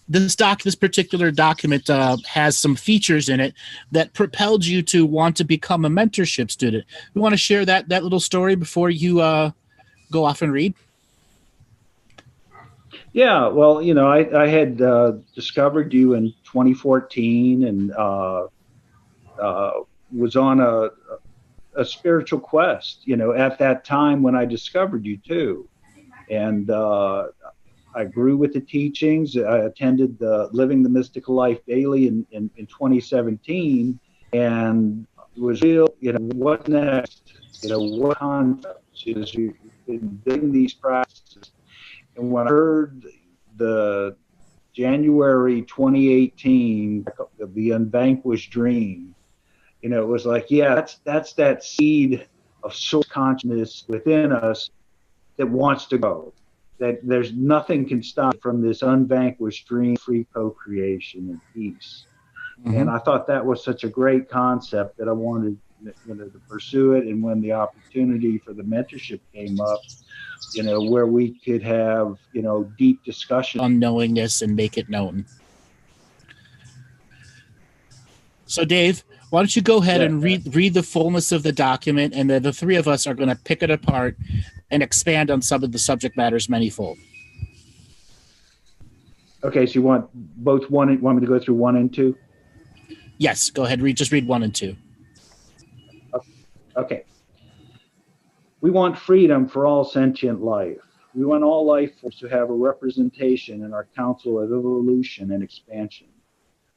this particular document has some features in it that propelled you to want to become a mentorship student. You want to share that little story before you go off and read? Yeah, well, I had discovered you in 2014 and was on a spiritual quest, at that time when I discovered you too. And I grew with the teachings. I attended the Living the Mystical Life Daily in 2017, and it was real, what next? What concepts? You've been doing these practices. And when I heard the January 2018, the Unvanquished Dream, it was like, yeah, that's that seed of source consciousness within us that wants to go. That there's nothing can stop from this unvanquished dream, free co-creation and peace. Mm-hmm. And I thought that was such a great concept that I wanted to pursue it. And when the opportunity for the mentorship came up, where we could have, deep discussion on knowingness and make it known. So Dave, why don't you go ahead and read the fullness of the document, and the three of us are going to pick it apart and expand on some of the subject matters manifold. Okay, so you want want me to go through 1 and 2? Yes, go ahead. Just read 1 and 2. Okay. We want freedom for all sentient life. We want all life forms to have a representation in our Council of Evolution and Expansion.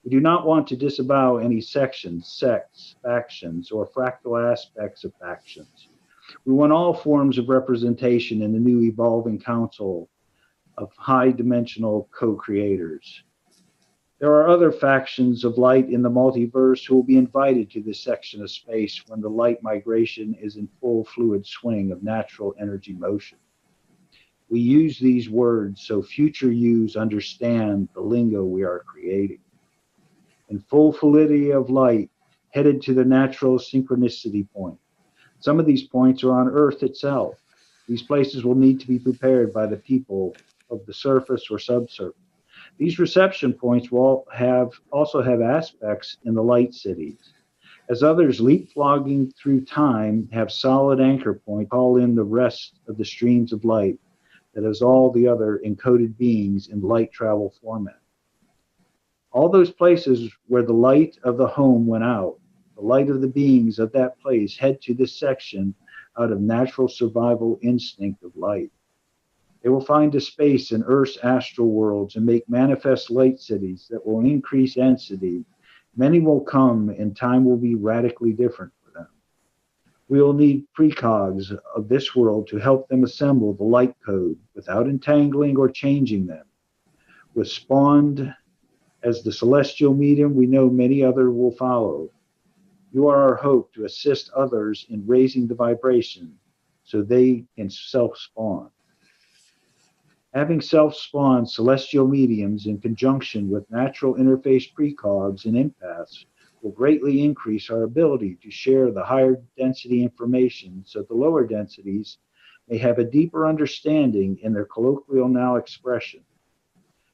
We do not want to disavow any sections, sects, factions, or fractal aspects of factions. We want all forms of representation in the new evolving council of high-dimensional co-creators. There are other factions of light in the multiverse who will be invited to this section of space when the light migration is in full fluid swing of natural energy motion. We use these words so future yous understand the lingo we are creating. In full fluidity of light, headed to the natural synchronicity point. Some of these points are on Earth itself. These places will need to be prepared by the people of the surface or subsurface. These reception points will also have aspects in the light cities. As others leapfrogging through time have solid anchor point, call in the rest of the streams of light that is all the other encoded beings in light travel format. All those places where the light of the home went out, the light of the beings of that place head to this section out of natural survival instinct of light. They will find a space in Earth's astral worlds and make manifest light cities that will increase density. Many will come and time will be radically different for them. We will need precogs of this world to help them assemble the light code without entangling or changing them. With spawned as the celestial medium, we know many others will follow. You are our hope to assist others in raising the vibration so they can self-spawn. Having self-spawned celestial mediums in conjunction with natural interface precogs and empaths will greatly increase our ability to share the higher density information so the lower densities may have a deeper understanding in their colloquial now expression.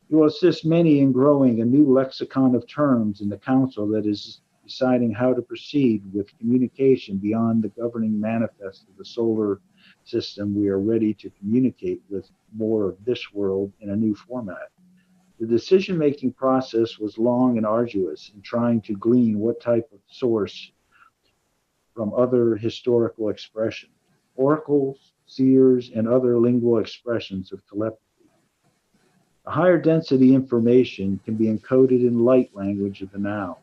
You will assist many in growing a new lexicon of terms in the council that is deciding how to proceed with communication beyond the governing manifest of the solar system. We are ready to communicate with more of this world in a new format. The decision-making process was long and arduous in trying to glean what type of source from other historical expression, oracles, seers, and other lingual expressions of telepathy. The higher density information can be encoded in light language of the now.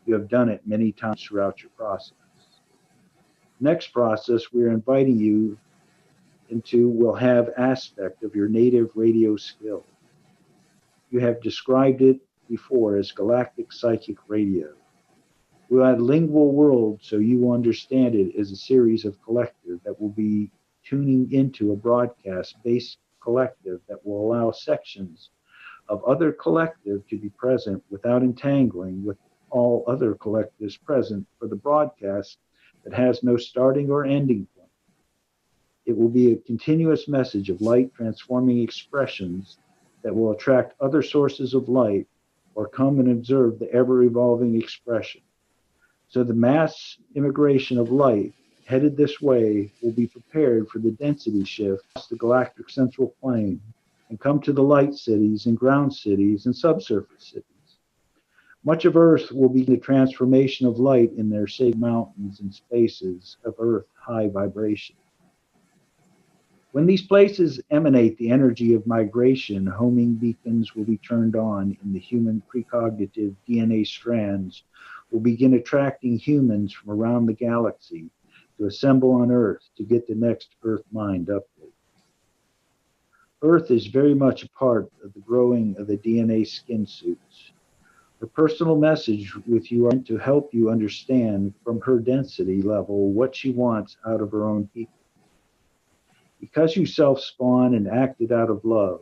You have done it many times throughout your process. Next process we are inviting you into will have aspect of your native radio skill. You have described it before as Galactic Psychic Radio. We'll add lingual world so you will understand it as a series of collective that will be tuning into a broadcast-based collective that will allow sections of other collective to be present without entangling with all other collectives present for the broadcast that has no starting or ending point. It will be a continuous message of light transforming expressions that will attract other sources of light or come and observe the ever-evolving expression. So the mass immigration of light headed this way will be prepared for the density shift across the galactic central plane and come to the light cities and ground cities and subsurface cities. Much of Earth will be the transformation of light in their sacred mountains and spaces of Earth high vibration. When these places emanate the energy of migration, homing beacons will be turned on in the human precognitive DNA strands will begin attracting humans from around the galaxy to assemble on Earth to get the next Earth Mind update. Earth is very much a part of the growing of the DNA skin suits. Her personal message with you are to help you understand from her density level what she wants out of her own people. Because you self-spawn and acted out of love,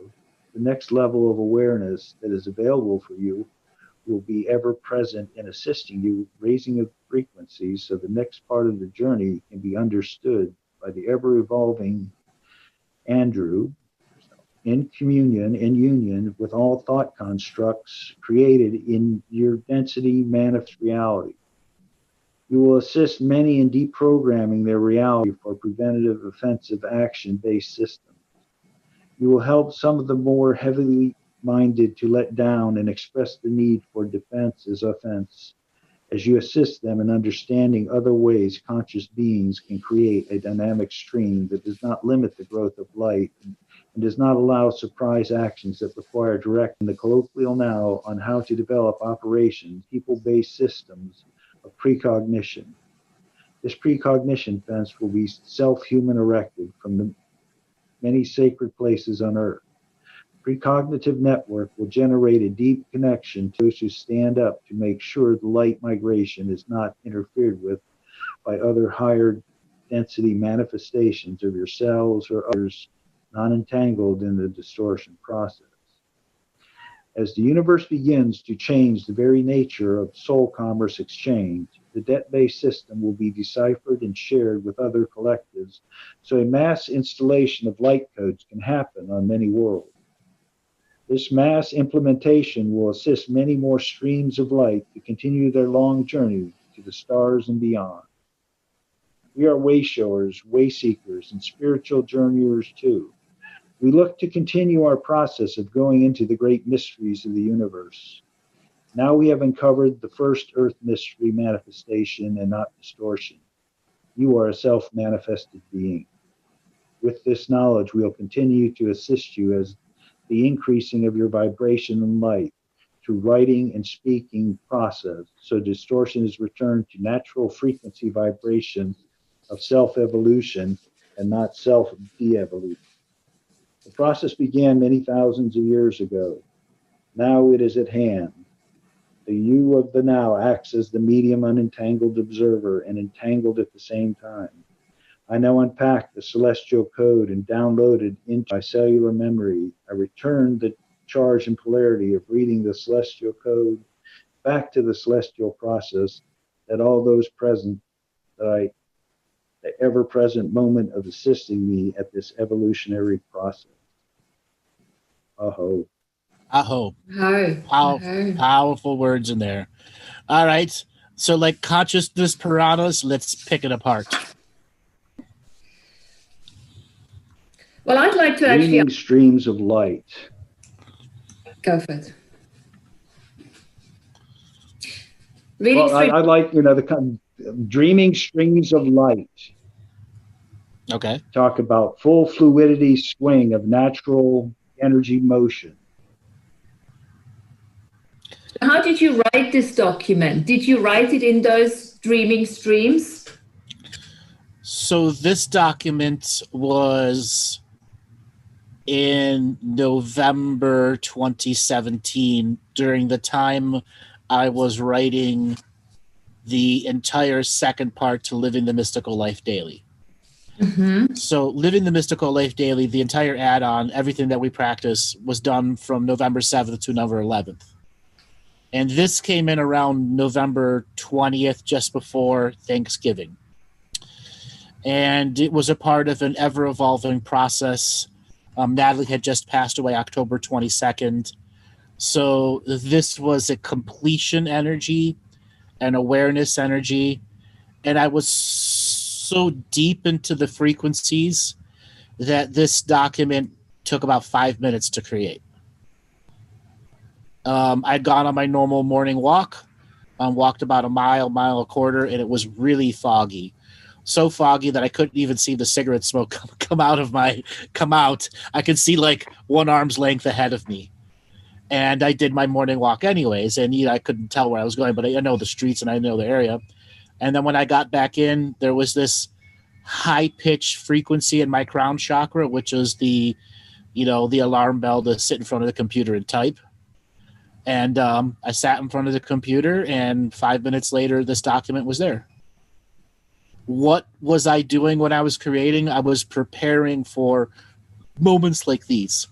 the next level of awareness that is available for you will be ever present in assisting you, raising of frequencies so the next part of the journey can be understood by the ever-evolving Andrew in communion and union with all thought constructs created in your density manifest reality. You will assist many in deprogramming their reality for preventative offensive action-based systems. You will help some of the more heavily minded to let down and express the need for defense as offense, as you assist them in understanding other ways conscious beings can create a dynamic stream that does not limit the growth of light and does not allow surprise actions that require direct in the colloquial now on how to develop operations, people-based systems of precognition. This precognition fence will be self-human erected from the many sacred places on Earth. Precognitive network will generate a deep connection to those who stand up to make sure the light migration is not interfered with by other higher density manifestations of yourselves or others not entangled in the distortion process. As the universe begins to change the very nature of soul commerce exchange, the debt-based system will be deciphered and shared with other collectives, so a mass installation of light codes can happen on many worlds. This mass implementation will assist many more streams of light to continue their long journey to the stars and beyond. We are way-showers, way-seekers, and spiritual journeyers too. We look to continue our process of going into the great mysteries of the universe. Now we have uncovered the first Earth mystery manifestation and not distortion. You are a self-manifested being. With this knowledge, we will continue to assist you as the increasing of your vibration and light through writing and speaking process, so distortion is returned to natural frequency vibration of self-evolution and not self-de-evolution. The process began many thousands of years ago. Now it is at hand. The you of the now acts as the medium unentangled observer and entangled at the same time. I now unpack the celestial code and download it into my cellular memory. I return the charge and polarity of reading the celestial code back to the celestial process that all those present, the ever-present moment of assisting me at this evolutionary process. Aho. Aho. Aho. Powerful words in there. All right. So like consciousness piranhas, let's pick it apart. Well, I'd like to Dreaming actually streams of light. go for it. Reading Well, I like, the kind of dreaming streams of light. Okay. Talk about full fluidity swing of natural energy motion. How did you write this document? Did you write it in those dreaming streams? So this document was in November 2017, during the time I was writing the entire second part to Living the Mystical Life Daily. Mm-hmm. So Living the Mystical Life Daily, the entire add-on, everything that we practice was done from November 7th to November 11th. And this came in around November 20th, just before Thanksgiving. And it was a part of an ever-evolving process Natalie had just passed away October 22nd. So this was a completion energy, an awareness energy. And I was so deep into the frequencies that this document took about 5 minutes to create. I'd gone on my normal morning walk, walked about a mile and a quarter, and it was really foggy. So foggy that I couldn't even see the cigarette smoke come out. I could see like one arm's length ahead of me. And I did my morning walk anyways, and I couldn't tell where I was going, but I know the streets and I know the area. And then when I got back in, there was this high-pitched frequency in my crown chakra, which is the alarm bell to sit in front of the computer and type. And I sat in front of the computer, and 5 minutes later, this document was there. What was I doing when I was creating? I was preparing for moments like these,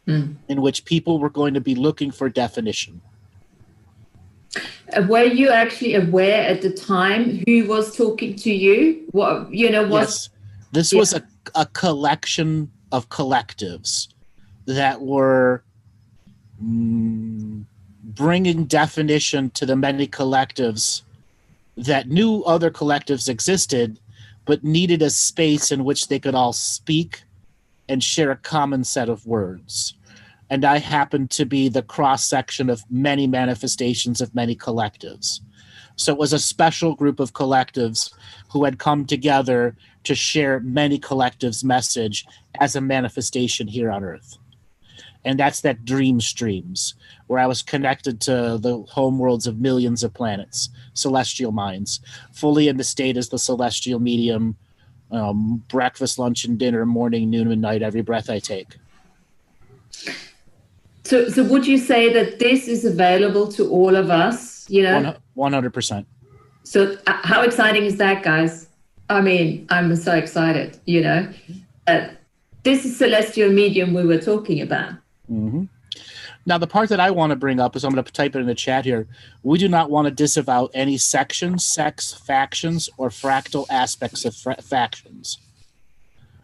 in which people were going to be looking for definition. Were you actually aware at the time who was talking to you? Yes. This was a collection of collectives that were bringing definition to the many collectives that knew other collectives existed, but needed a space in which they could all speak and share a common set of words. And I happened to be the cross-section of many manifestations of many collectives. So it was a special group of collectives who had come together to share many collectives' message as a manifestation here on Earth. And that's that dream streams, where I was connected to the home worlds of millions of planets, celestial minds, fully in the state as the celestial medium, breakfast, lunch, and dinner, morning, noon, and night, every breath I take. So would you say that this is available to all of us? 100%. So how exciting is that, guys? I mean, I'm so excited, this is celestial medium we were talking about. Mm-hmm. Now, the part that I want to bring up is, I'm going to type it in the chat here. We do not want to disavow any sections, sects, factions, or fractal aspects of factions.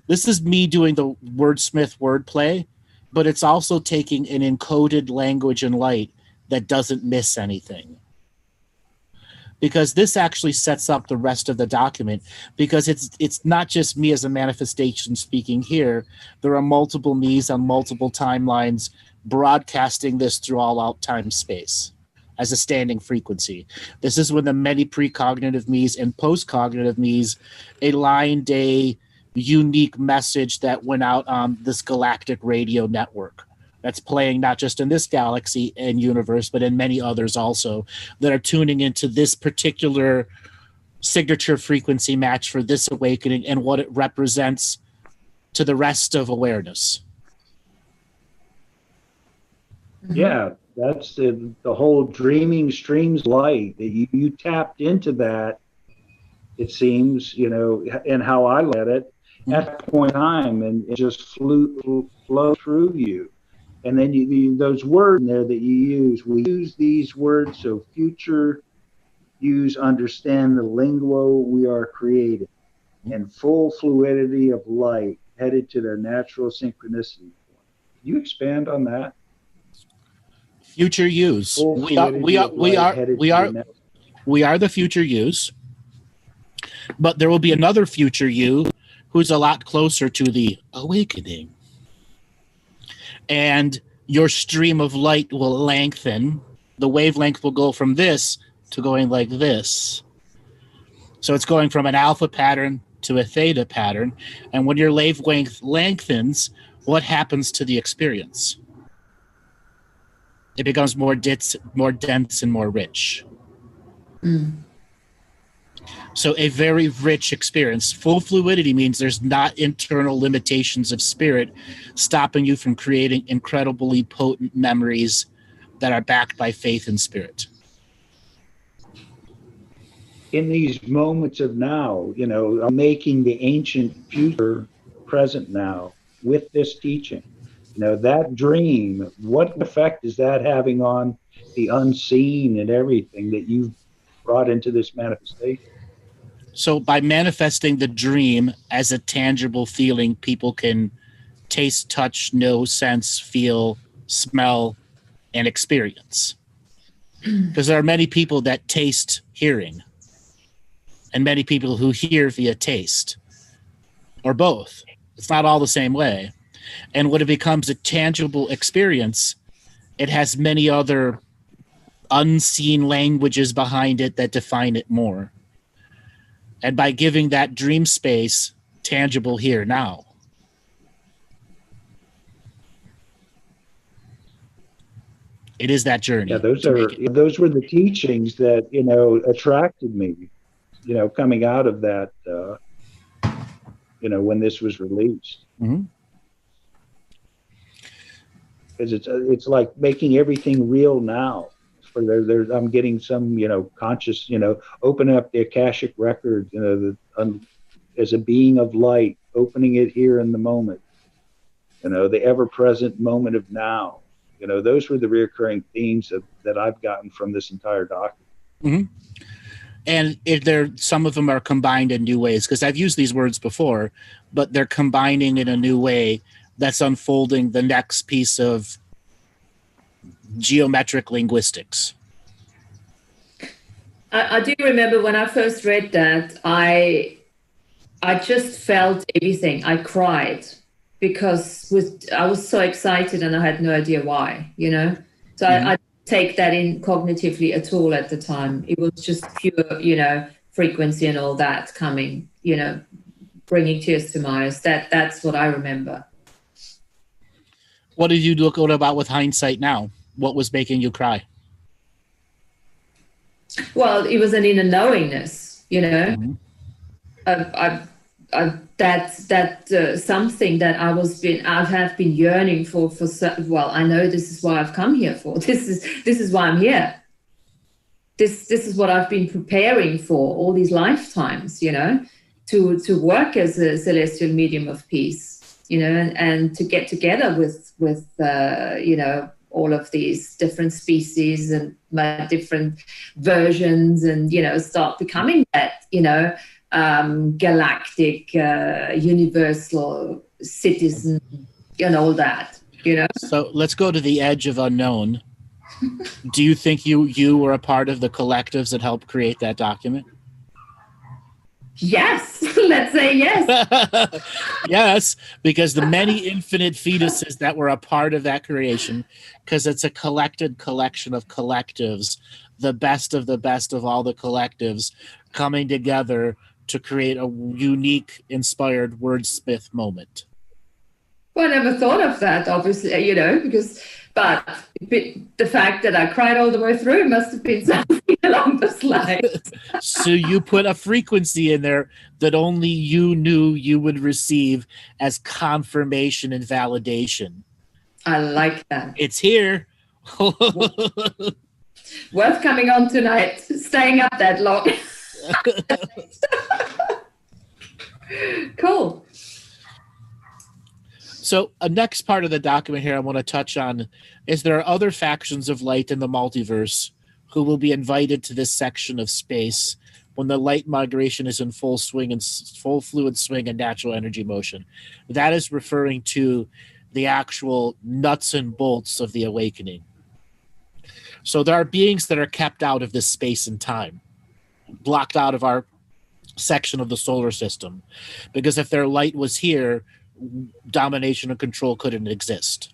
This is me doing the wordsmith wordplay, but it's also taking an encoded language and light that doesn't miss anything. Because this actually sets up the rest of the document, because it's not just me as a manifestation speaking here. There are multiple me's on multiple timelines broadcasting this through all out time space as a standing frequency. This is when the many precognitive me's and postcognitive me's aligned a unique message that went out on this galactic radio network that's playing not just in this galaxy and universe, but in many others also, that are tuning into this particular signature frequency match for this awakening and what it represents to the rest of awareness. Yeah, that's the whole dreaming streams light that you tapped into that, it seems, and how I let it at that point in time, and it just flow through you. And then those words in there that you use, we use these words so future use understand the linguo we are creating, and full fluidity of light headed to their natural synchronicity. Can you expand on that? Future use. We are the future use, but there will be another future you who's a lot closer to the awakening. And your stream of light will lengthen. The wavelength will go from this to going like this. So it's going from an alpha pattern to a theta pattern. And when your wavelength lengthens, what happens to the experience? It becomes more dense and more rich. So a very rich experience. Full fluidity means there's not internal limitations of spirit stopping you from creating incredibly potent memories that are backed by faith and spirit. In these moments of now, making the ancient future present now with this teaching. That dream, what effect is that having on the unseen and everything that you've brought into this manifestation? So by manifesting the dream as a tangible feeling people can taste, touch, know, sense, feel, smell, and experience. Because there are many people that taste hearing, and many people who hear via taste, or both. It's not all the same way. And when it becomes a tangible experience, it has many other unseen languages behind it that define it more. And by giving that dream space tangible here now, it is that journey. Yeah, those were the teachings that, attracted me, coming out of that, when this was released. Mm-hmm. Because it's like making everything real now. I'm getting some, conscious, open up the Akashic Records, as a being of light, opening it here in the moment, the ever-present moment of now. Those were the reoccurring themes that I've gotten from this entire document. Mm-hmm. And some of them are combined in new ways, because I've used these words before, but they're combining in a new way that's unfolding the next piece of geometric linguistics. I do remember when I first read that, I just felt everything. I cried because I was so excited and I had no idea why, So mm-hmm. I didn't take that in cognitively at all at the time. It was just pure, frequency and all that coming, bringing tears to my eyes. That's what I remember. What did you look about with hindsight now? What was making you cry? Well, it was an inner knowingness, Mm-hmm. That's something that I have been yearning for. I know this is why I've come here for. This is why I'm here. This is what I've been preparing for all these lifetimes, to work as a celestial medium of peace, and to get together with all of these different species and different versions, and start becoming that galactic universal citizen and all that. So let's go to the edge of unknown. Do you think you were a part of the collectives that helped create that document? Yes, let's say yes. Yes, because the many infinite fetuses that were a part of that creation, because it's a collected collection of collectives, the best of all the collectives coming together to create a unique, inspired wordsmith moment. Well, I never thought of that, obviously, but the fact that I cried all the way through must have been something along those lines. So you put a frequency in there that only you knew you would receive as confirmation and validation. I like that. It's here. Worth coming on tonight, staying up that long. Cool. So a next part of the document here I want to touch on is there are other factions of light in the multiverse who will be invited to this section of space when the light migration is in full swing and full fluid swing and natural energy motion. That is referring to the actual nuts and bolts of the awakening. So there are beings that are kept out of this space and time, blocked out of our section of the solar system, because if their light was here, domination and control couldn't exist.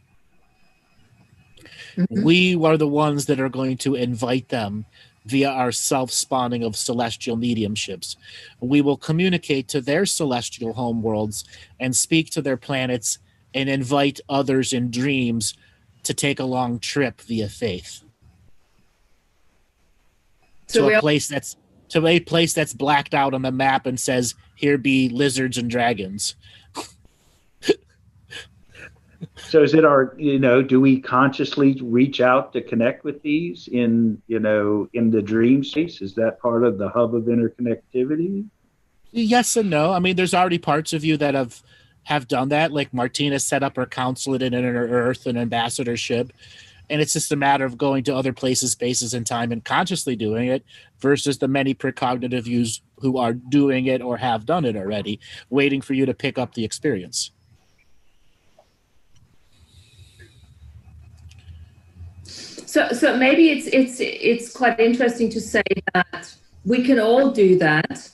Mm-hmm. We are the ones that are going to invite them via our self-spawning of celestial mediumships. We will communicate to their celestial homeworlds and speak to their planets and invite others in dreams to take a long trip via faith. So to a place that's blacked out on the map and says, "Here be lizards and dragons." So is it do we consciously reach out to connect with these in the dream space? Is that part of the hub of interconnectivity? Yes and no. I mean, there's already parts of you that have done that. Like Martina set up her consulate in Inner Earth and ambassadorship. And it's just a matter of going to other places, spaces, and time and consciously doing it versus the many precognitive yous who are doing it or have done it already, waiting for you to pick up the experience. So maybe it's quite interesting to say that we can all do that,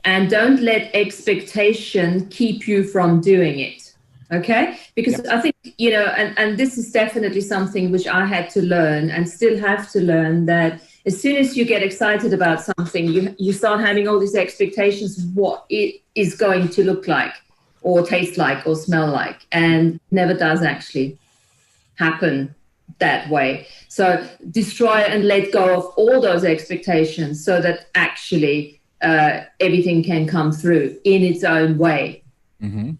and don't let expectation keep you from doing it. Okay? Because I think, you know, and this is definitely something which I had to learn and still have to learn, that as soon as you get excited about something, you start having all these expectations of what it is going to look like or taste like or smell like, and never does actually happen that way. So destroy and let go of all those expectations so that actually everything can come through in its own way. Mm-hmm.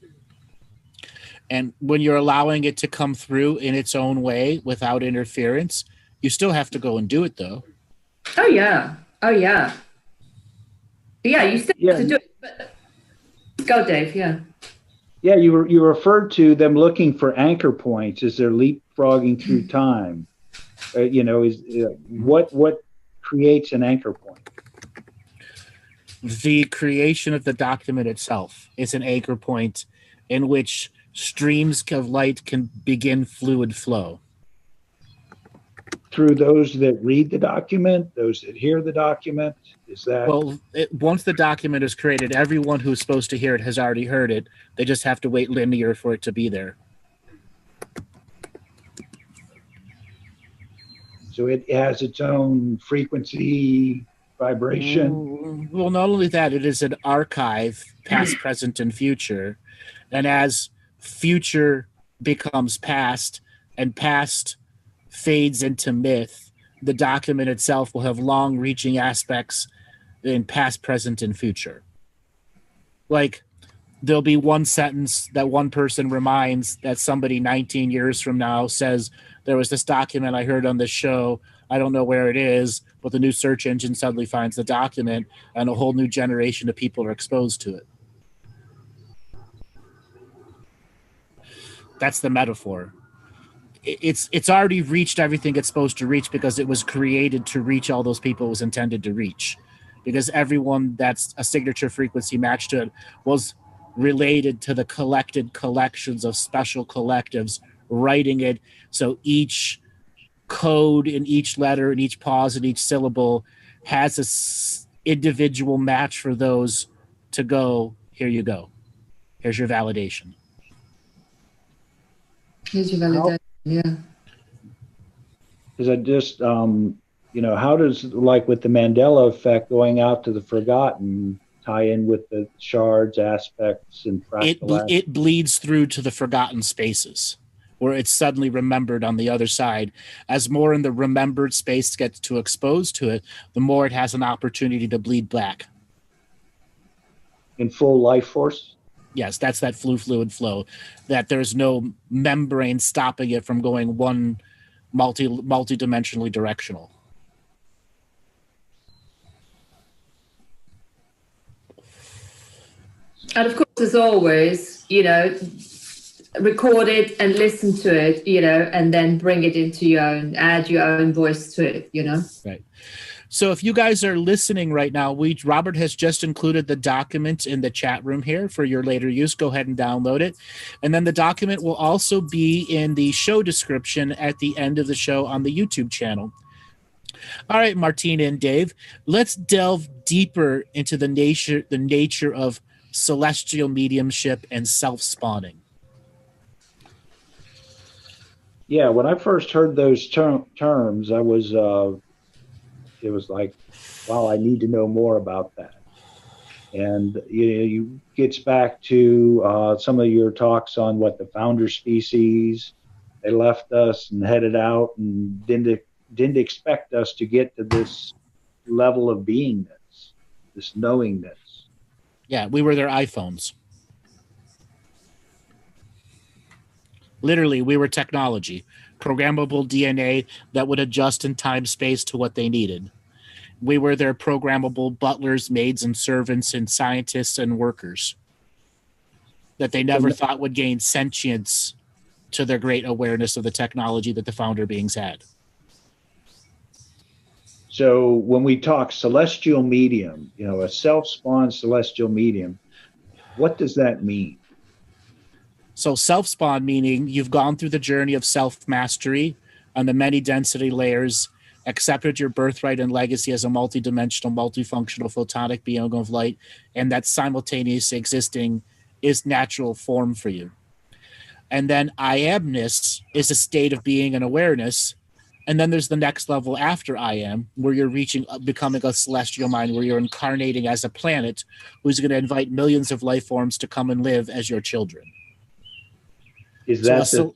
And when you're allowing it to come through in its own way without interference, you still have to go and do it, though. Oh, yeah. Oh, yeah. Yeah, you still have to do it. But go, Dave, yeah. Yeah, you referred to them looking for anchor points as they're leapfrogging through time. You know, what creates an anchor point? The creation of the document itself is an anchor point in which streams of light can begin fluid flow. Through those that read the document, those that hear the document? Is that... Well, once the document is created, everyone who's supposed to hear it has already heard it. They just have to wait linear for it to be there. So it has its own frequency, vibration? Well, not only that, it is an archive, past, present, and future. And as future becomes past and past fades into myth, the document itself will have long-reaching aspects in past, present, and future. Like, there'll be one sentence that one person reminds that somebody 19 years from now says, there was this document I heard on this show, I don't know where it is, but the new search engine suddenly finds the document, and a whole new generation of people are exposed to it. That's the metaphor. It's already reached everything it's supposed to reach because it was created to reach all those people it was intended to reach. Because everyone that's a signature frequency matched to it was related to the collected collections of special collectives writing it. So each code in each letter and each pause in each syllable has an individual match for those to go, here you go. Here's your validation. Here's your validation. Yeah. Because I just, you know, how does, like with the Mandela effect going out to the forgotten, tie in with the shards, aspects, and fractal it bleeds through to the forgotten spaces where it's suddenly remembered on the other side. As more in the remembered space gets to exposed to it, the more it has an opportunity to bleed back. In full life force? Yes, that's that fluid flow, that there's no membrane stopping it from going one multi-dimensionally directional. And of course, as always, you know, record it and listen to it, you know, and then bring it into your own, add your own voice to it, you know. Right. So if you guys are listening right now, Robert has just included the document in the chat room here for your later use. Go ahead and download it. And then the document will also be in the show description at the end of the show on the YouTube channel. All right, Martina and Dave, let's delve deeper into the nature of celestial mediumship and self-spawning. Yeah, when I first heard those terms, I was... it was like, wow, I need to know more about that. And you gets back to some of your talks on what the founder species, they left us and headed out and didn't expect us to get to this level of beingness, this knowingness. Yeah, we were their iPhones. Literally, we were technology. Programmable DNA that would adjust in time space to what they needed. We were their programmable butlers, maids, and servants, and scientists and workers that they never thought would gain sentience to their great awareness of the technology that the founder beings had. So when we talk celestial medium, you know, a self-spawned celestial medium, what does that mean? So self-spawn meaning you've gone through the journey of self-mastery on the many density layers, accepted your birthright and legacy as a multidimensional, multifunctional photonic being of light, and that simultaneously existing is natural form for you. And then I amness is a state of being and awareness. And then there's the next level after I am, where you're becoming a celestial mind, where you're incarnating as a planet who's going to invite millions of life forms to come and live as your children. Is that so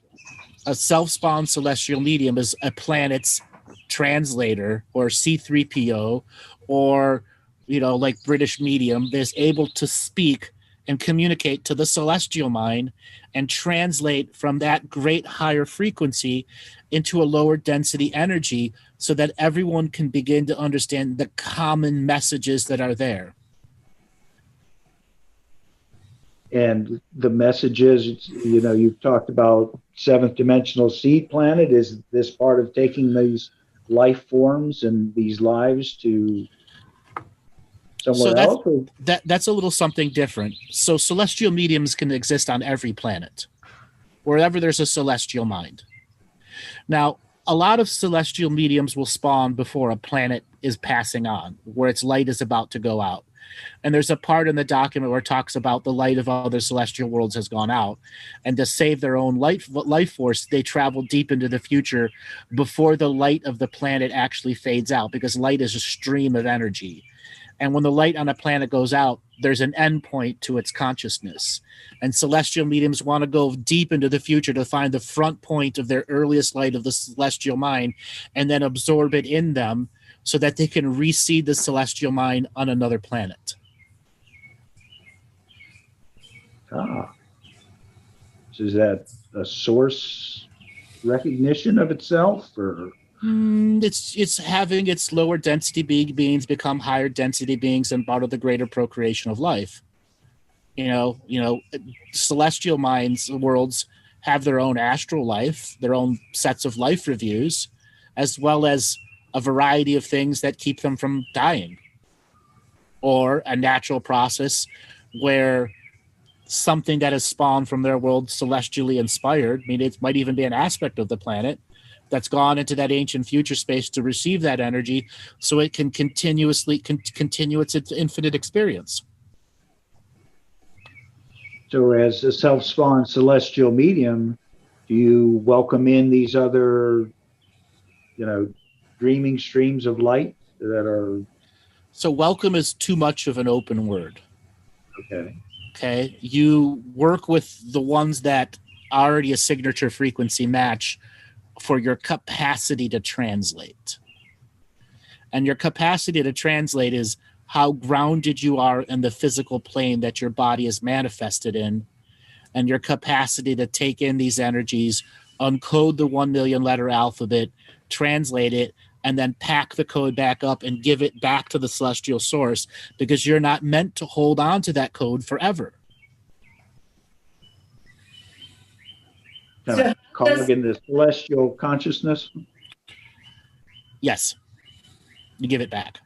a self-spawned celestial medium is a planet's translator or C3PO or, like British medium that is able to speak and communicate to the celestial mind and translate from that great higher frequency into a lower density energy so that everyone can begin to understand the common messages that are there. And the messages, you've talked about seventh dimensional seed planet. Is this part of taking these life forms and these lives to somewhere else? That's a little something different. So celestial mediums can exist on every planet, wherever there's a celestial mind. Now, a lot of celestial mediums will spawn before a planet is passing on, where its light is about to go out. And there's a part in the document where it talks about the light of other celestial worlds has gone out. And to save their own life force, they travel deep into the future before the light of the planet actually fades out, because light is a stream of energy. And when the light on a planet goes out, there's an end point to its consciousness. And celestial mediums want to go deep into the future to find the front point of their earliest light of the celestial mind and then absorb it in them so that they can reseed the celestial mind on another planet. So is that a source recognition of itself, or? It's having its lower density beings become higher density beings and part of the greater procreation of life. Celestial minds, worlds have their own astral life, their own sets of life reviews, as well as a variety of things that keep them from dying, or a natural process where something that has spawned from their world celestially inspired, it might even be an aspect of the planet that's gone into that ancient future space to receive that energy so it can continue its infinite experience. So as a self-spawned celestial medium, do you welcome in these other, dreaming streams of light that are... So welcome is too much of an open word. Okay. You work with the ones that already a signature frequency match for your capacity to translate. And your capacity to translate is how grounded you are in the physical plane that your body is manifested in, and your capacity to take in these energies, uncode the 1 million letter alphabet, translate it, and then pack the code back up and give it back to the celestial source, because you're not meant to hold on to that code forever. Calling in the celestial consciousness? Yes. You give it back.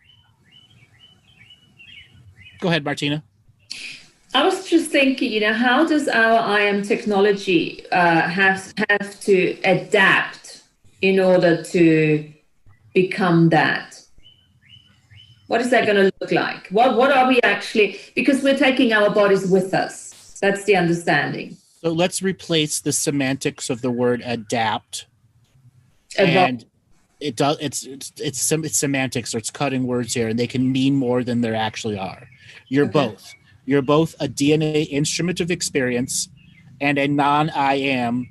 Go ahead, Martina. I was just thinking, how does our I am technology have to adapt in order to become that? What is that going to look like? What are we actually, because we're taking our bodies with us. That's the understanding. So let's replace the semantics of the word adapt. And it's semantics, or it's cutting words here, and they can mean more than they actually are. You're both. You're both a DNA instrument of experience and a non-I am.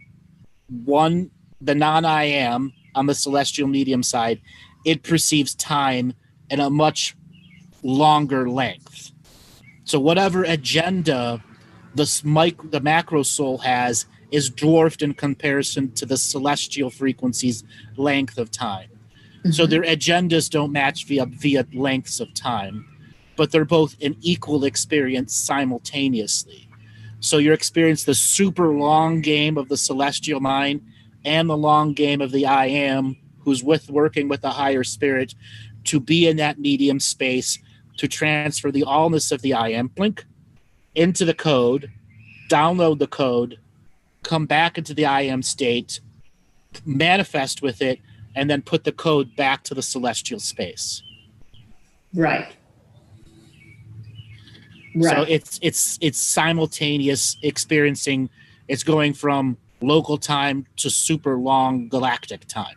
The non-I am on the celestial medium side, it perceives time in a much longer length. So whatever agenda the macro soul has is dwarfed in comparison to the celestial frequency's length of time. Mm-hmm. So their agendas don't match via lengths of time, but they're both an equal experience simultaneously. So you experience the super long game of the celestial mind and the long game of the I am, who's working with the higher spirit to be in that medium space, to transfer the allness of the I am, blink, into the code, download the code, come back into the I am state, manifest with it, and then put the code back to the celestial space. Right. So it's simultaneous experiencing. It's going from local time to super long galactic time.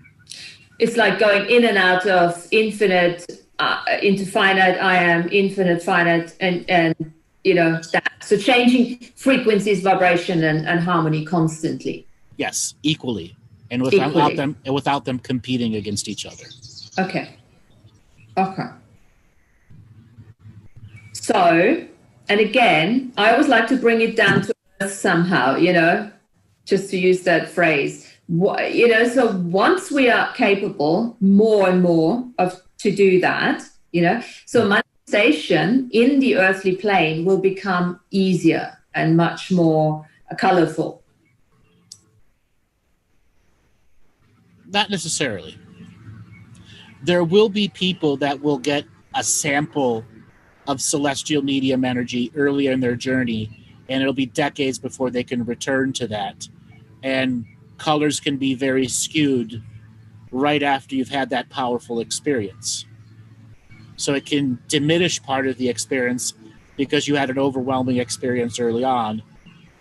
It's like going in and out of infinite into finite. I am infinite, finite, and you know that. So changing frequencies, vibration, and harmony constantly. Yes, equally, and without them competing against each other. Okay. So, and again, I always like to bring it down to earth somehow, you know, just to use that phrase. You know, so once we are capable more and more to do that, you know, so manifestation in the earthly plane will become easier and much more colorful. Not necessarily. There will be people that will get a sample of celestial medium energy earlier in their journey, and it'll be decades before they can return to that. And colors can be very skewed right after you've had that powerful experience. So it can diminish part of the experience because you had an overwhelming experience early on,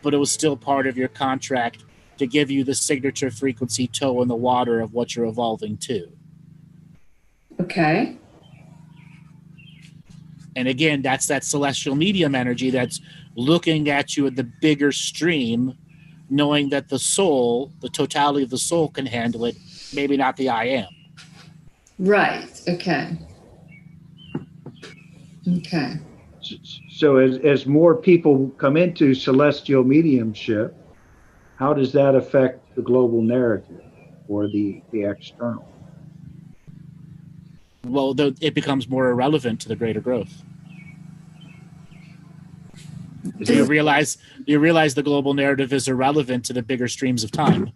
but it was still part of your contract to give you the signature frequency toe in the water of what you're evolving to. Okay. And again, that's that celestial medium energy that's looking at you at the bigger stream, knowing that the soul, the totality of the soul can handle it, maybe not the I am. Right. Okay. So as more people come into celestial mediumship, how does that affect the global narrative or the external? Well, it becomes more irrelevant to the greater growth. You realize the global narrative is irrelevant to the bigger streams of time.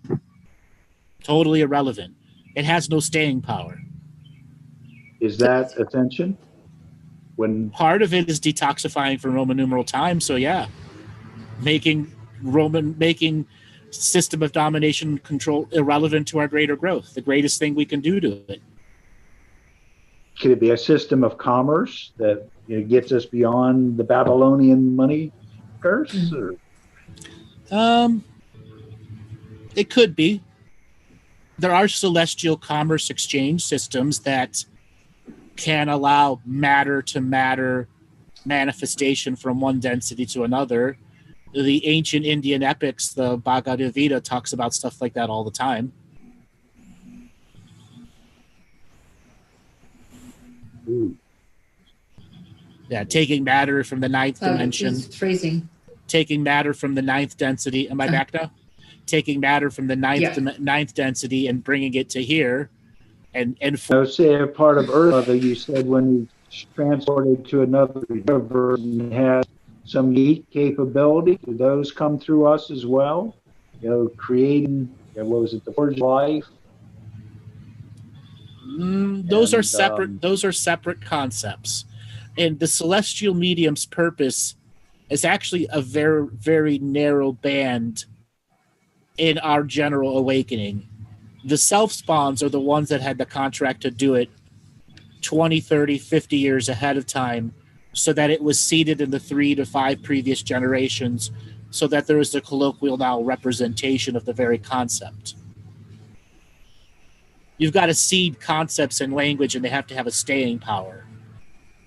Totally irrelevant. It has no staying power. Is that ascension? When part of it is detoxifying from Roman numeral time, so yeah, making system of domination control irrelevant to our greater growth. The greatest thing we can do to it. Could it be a system of commerce that gets us beyond the Babylonian money curse? Or? It could be. There are celestial commerce exchange systems that can allow matter to matter manifestation from one density to another. The ancient Indian epics, the Bhagavad Gita, talks about stuff like that all the time. Ooh. Yeah, taking matter from the ninth dimension. Freezing. Taking matter from the ninth density. Am I back now? Taking matter from the ninth density and bringing it to here. And say a part of Earth, you said when you transported to another universe and has some unique capability, do those come through us as well? Creating, what was it, the forged life? Those are separate. Those are separate concepts, and the celestial medium's purpose is actually a very, very narrow band in our general awakening. The self-spawns are the ones that had the contract to do it 20, 30, 50 years ahead of time, so that it was seeded in the 3 to 5 previous generations, so that there is a colloquial now representation of the very concept. You've got to seed concepts and language, and they have to have a staying power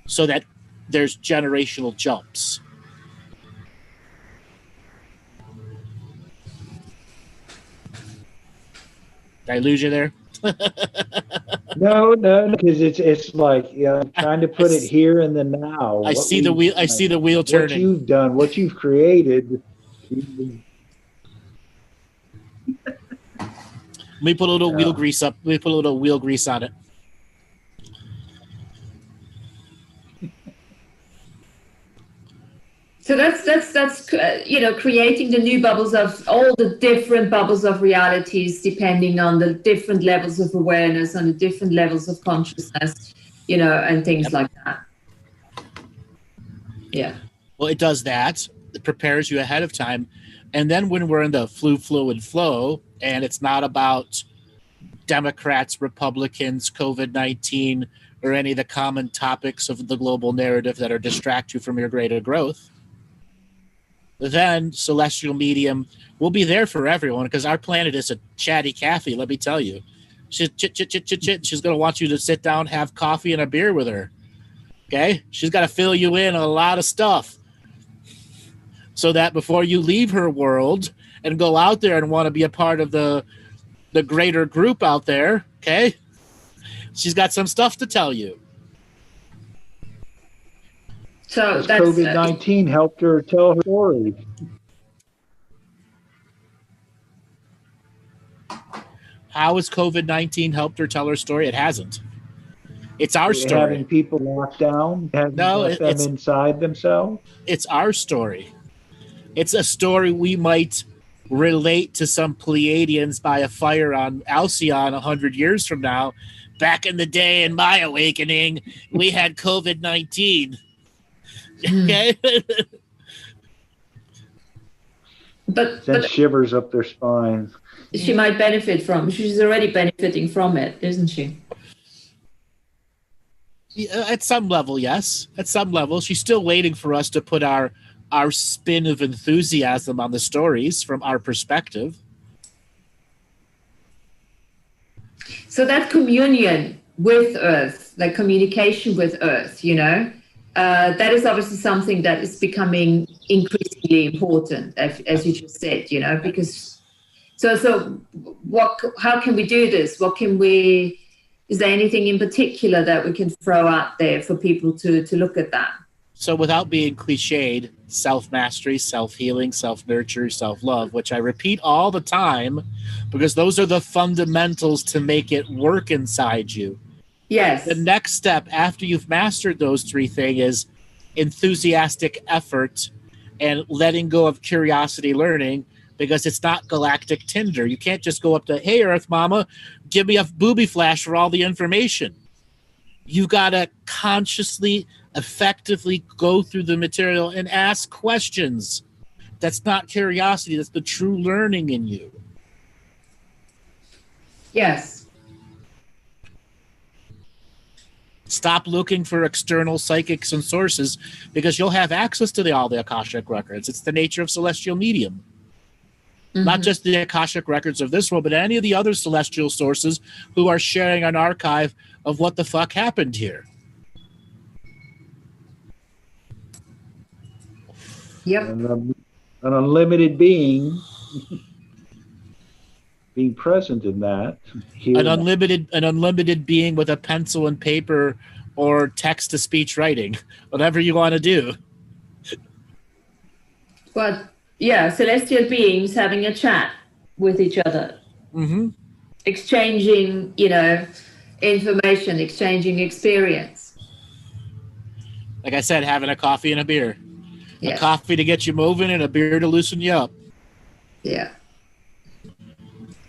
so that there's generational jumps. Did I lose you there? No, because it's like I'm trying to put it here and the now. I see the wheel. I see the wheel turning. What you've done, what you've created. Let me put a little wheel grease up. Let me put a little wheel grease on it. So that's creating the new bubbles of all the different bubbles of realities, depending on the different levels of awareness, on the different levels of consciousness, and things like that. Yeah. Well, it does that. It prepares you ahead of time. And then when we're in the flow, and it's not about Democrats, Republicans, COVID-19, or any of the common topics of the global narrative that are distract you from your greater growth, then celestial medium will be there for everyone, because our planet is a chatty Cathy, let me tell you. She's chit, chit, chit, chit, chit. She's going to want you to sit down, have coffee and a beer with her. Okay? She's got to fill you in on a lot of stuff so that before you leave her world and go out there and want to be a part of the greater group out there, okay? She's got some stuff to tell you. So that's COVID-19 helped her tell her story. How has COVID-19 helped her tell her story? It hasn't. It's our story. Having people locked down, having them inside themselves. It's our story. It's a story we might relate to some Pleiadians by a fire on Alcyon 100 years from now. Back in the day, in my awakening, we had COVID-19. Okay. but shivers up their spines. She might benefit from. She's already benefiting from it, isn't she? Yeah, at some level, yes. At some level, she's still waiting for us to put our spin of enthusiasm on the stories from our perspective. So that communion with Earth, like communication with Earth, that is obviously something that is becoming increasingly important, as you just said, because how can we do this? Is there anything in particular that we can throw out there for people to look at that? So without being cliched, self-mastery, self-healing, self-nurture, self-love, which I repeat all the time because those are the fundamentals to make it work inside you. Yes. The next step after you've mastered those three things is enthusiastic effort and letting go of curiosity learning, because it's not galactic Tinder. You can't just go up to, hey, Earth Mama, give me a booby flash for all the information. You got to consciously, effectively go through the material and ask questions. That's not curiosity. That's the true learning in you. Yes. Stop looking for external psychics and sources, because you'll have access to all the Akashic Records. It's the nature of celestial medium. Mm-hmm. Not just the Akashic Records of this world, but any of the other celestial sources who are sharing an archive of what the fuck happened here. Yep. An unlimited being being present in that. An unlimited being with a pencil and paper or text-to-speech writing, whatever you want to do. But yeah, celestial beings having a chat with each other, mm-hmm. Exchanging, information, exchanging experience. Like I said, having a coffee and a beer. Yeah. A coffee to get you moving and a beer to loosen you up. Yeah.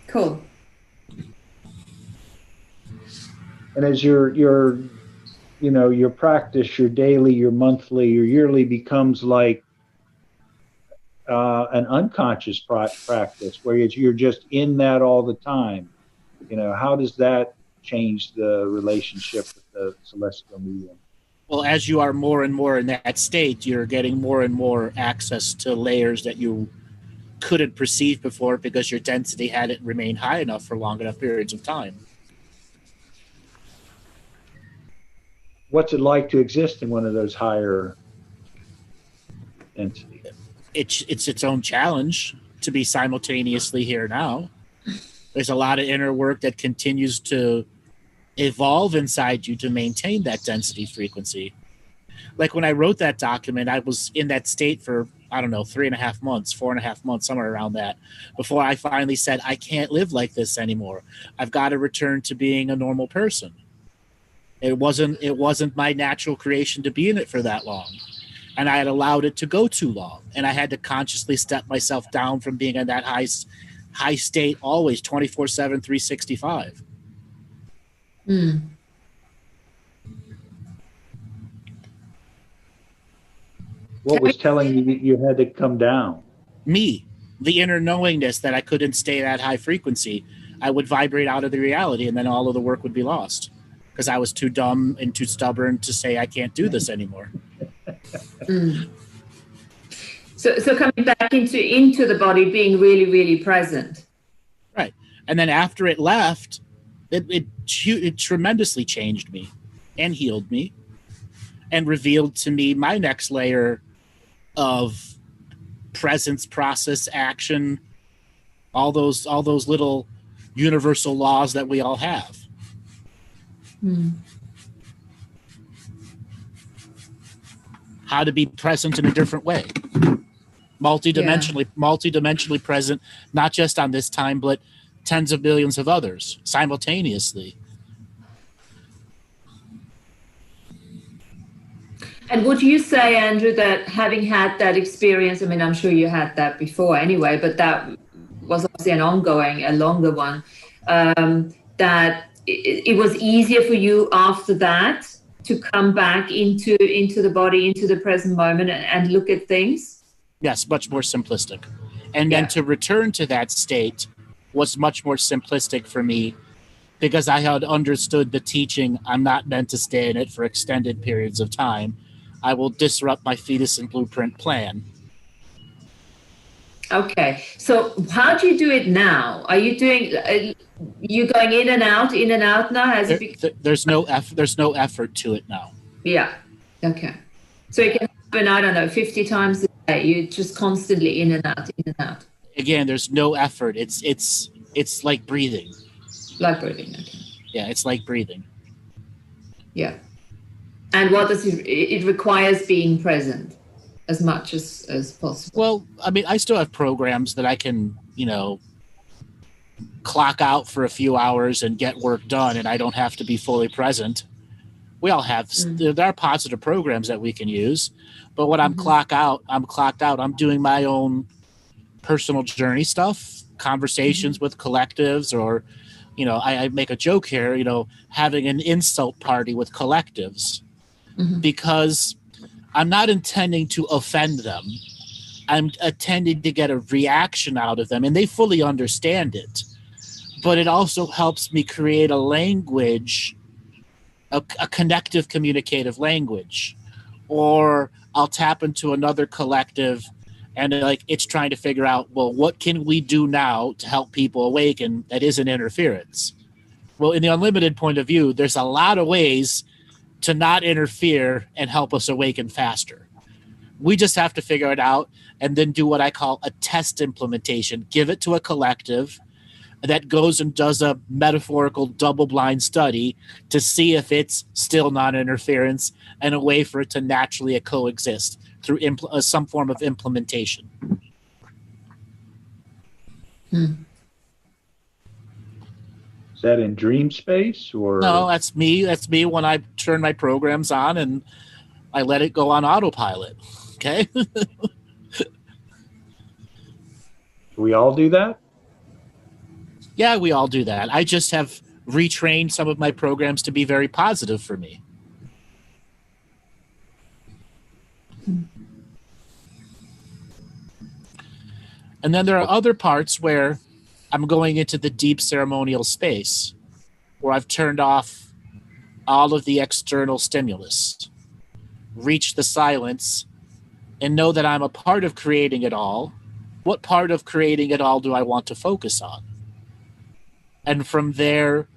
Cool. And as your practice, your daily, your monthly, your yearly becomes like an unconscious practice where you're just in that all the time. How does that change the relationship with the celestial medium? Well, as you are more and more in that state, you're getting more and more access to layers that you couldn't perceive before, because your density hadn't remained high enough for long enough periods of time. What's it like to exist in one of those higher entities? It's its own challenge to be simultaneously here now. There's a lot of inner work that continues to evolve inside you to maintain that density frequency. Like when I wrote that document, I was in that state for, 3.5 months, 4.5 months, somewhere around that, before I finally said, I can't live like this anymore. I've got to return to being a normal person. It wasn't my natural creation to be in it for that long. And I had allowed it to go too long. And I had to consciously step myself down from being in that high state always, 24/7, 365. Mm. What was telling you that you had to come down? Me, the inner knowingness that I couldn't stay that high frequency. I would vibrate out of the reality, and then all of the work would be lost because I was too dumb and too stubborn to say I can't do this anymore. Mm. So coming back into the body, being really, really present. Right. And then after it left, it tremendously changed me and healed me and revealed to me my next layer of presence, process, action, all those little universal laws that we all have. Mm. How to be present in a different way. Multidimensionally present, not just on this time, but tens of millions of others simultaneously. And would you say, Andrew, that having had that experience, I mean, I'm sure you had that before anyway, but that was obviously a longer one, that it was easier for you after that to come back into the body, into the present moment and look at things? Yes, much more simplistic. And then to return to that state was much more simplistic for me because I had understood the teaching, I'm not meant to stay in it for extended periods of time. I will disrupt my fetus and blueprint plan. Okay, so how do you do it now? Are you doing? You going in and out now? There's no effort to it now. Yeah. Okay. So you can happen, I don't know, 50 times a day. You're just constantly in and out, in and out. Again, there's no effort. It's like breathing. Like breathing. Okay. Yeah, it's like breathing. Yeah. And what does it requires being present as much as possible. Well, I mean, I still have programs that I can, clock out for a few hours and get work done, and I don't have to be fully present. We all have, there are positive programs that we can use, but when I'm clocked out. I'm doing my own personal journey stuff, conversations with collectives, or, I make a joke here, having an insult party with collectives. Because I'm not intending to offend them. I'm intending to get a reaction out of them, and they fully understand it. But it also helps me create a language, a connective communicative language. Or I'll tap into another collective and it's trying to figure out, well, what can we do now to help people awaken that isn't interference? Well, in the unlimited point of view, there's a lot of ways to not interfere and help us awaken faster. We just have to figure it out and then do what I call a test implementation. Give it to a collective that goes and does a metaphorical double-blind study to see if it's still non-interference and a way for it to naturally coexist through some form of implementation. Is that in dream space or? No, that's me. That's me when I turn my programs on and I let it go on autopilot. Okay. Do we all do that? Yeah, we all do that. I just have retrained some of my programs to be very positive for me. And then there are other parts where I'm going into the deep ceremonial space where I've turned off all of the external stimulus, reach the silence, and know that I'm a part of creating it all. What part of creating it all do I want to focus on? And from there,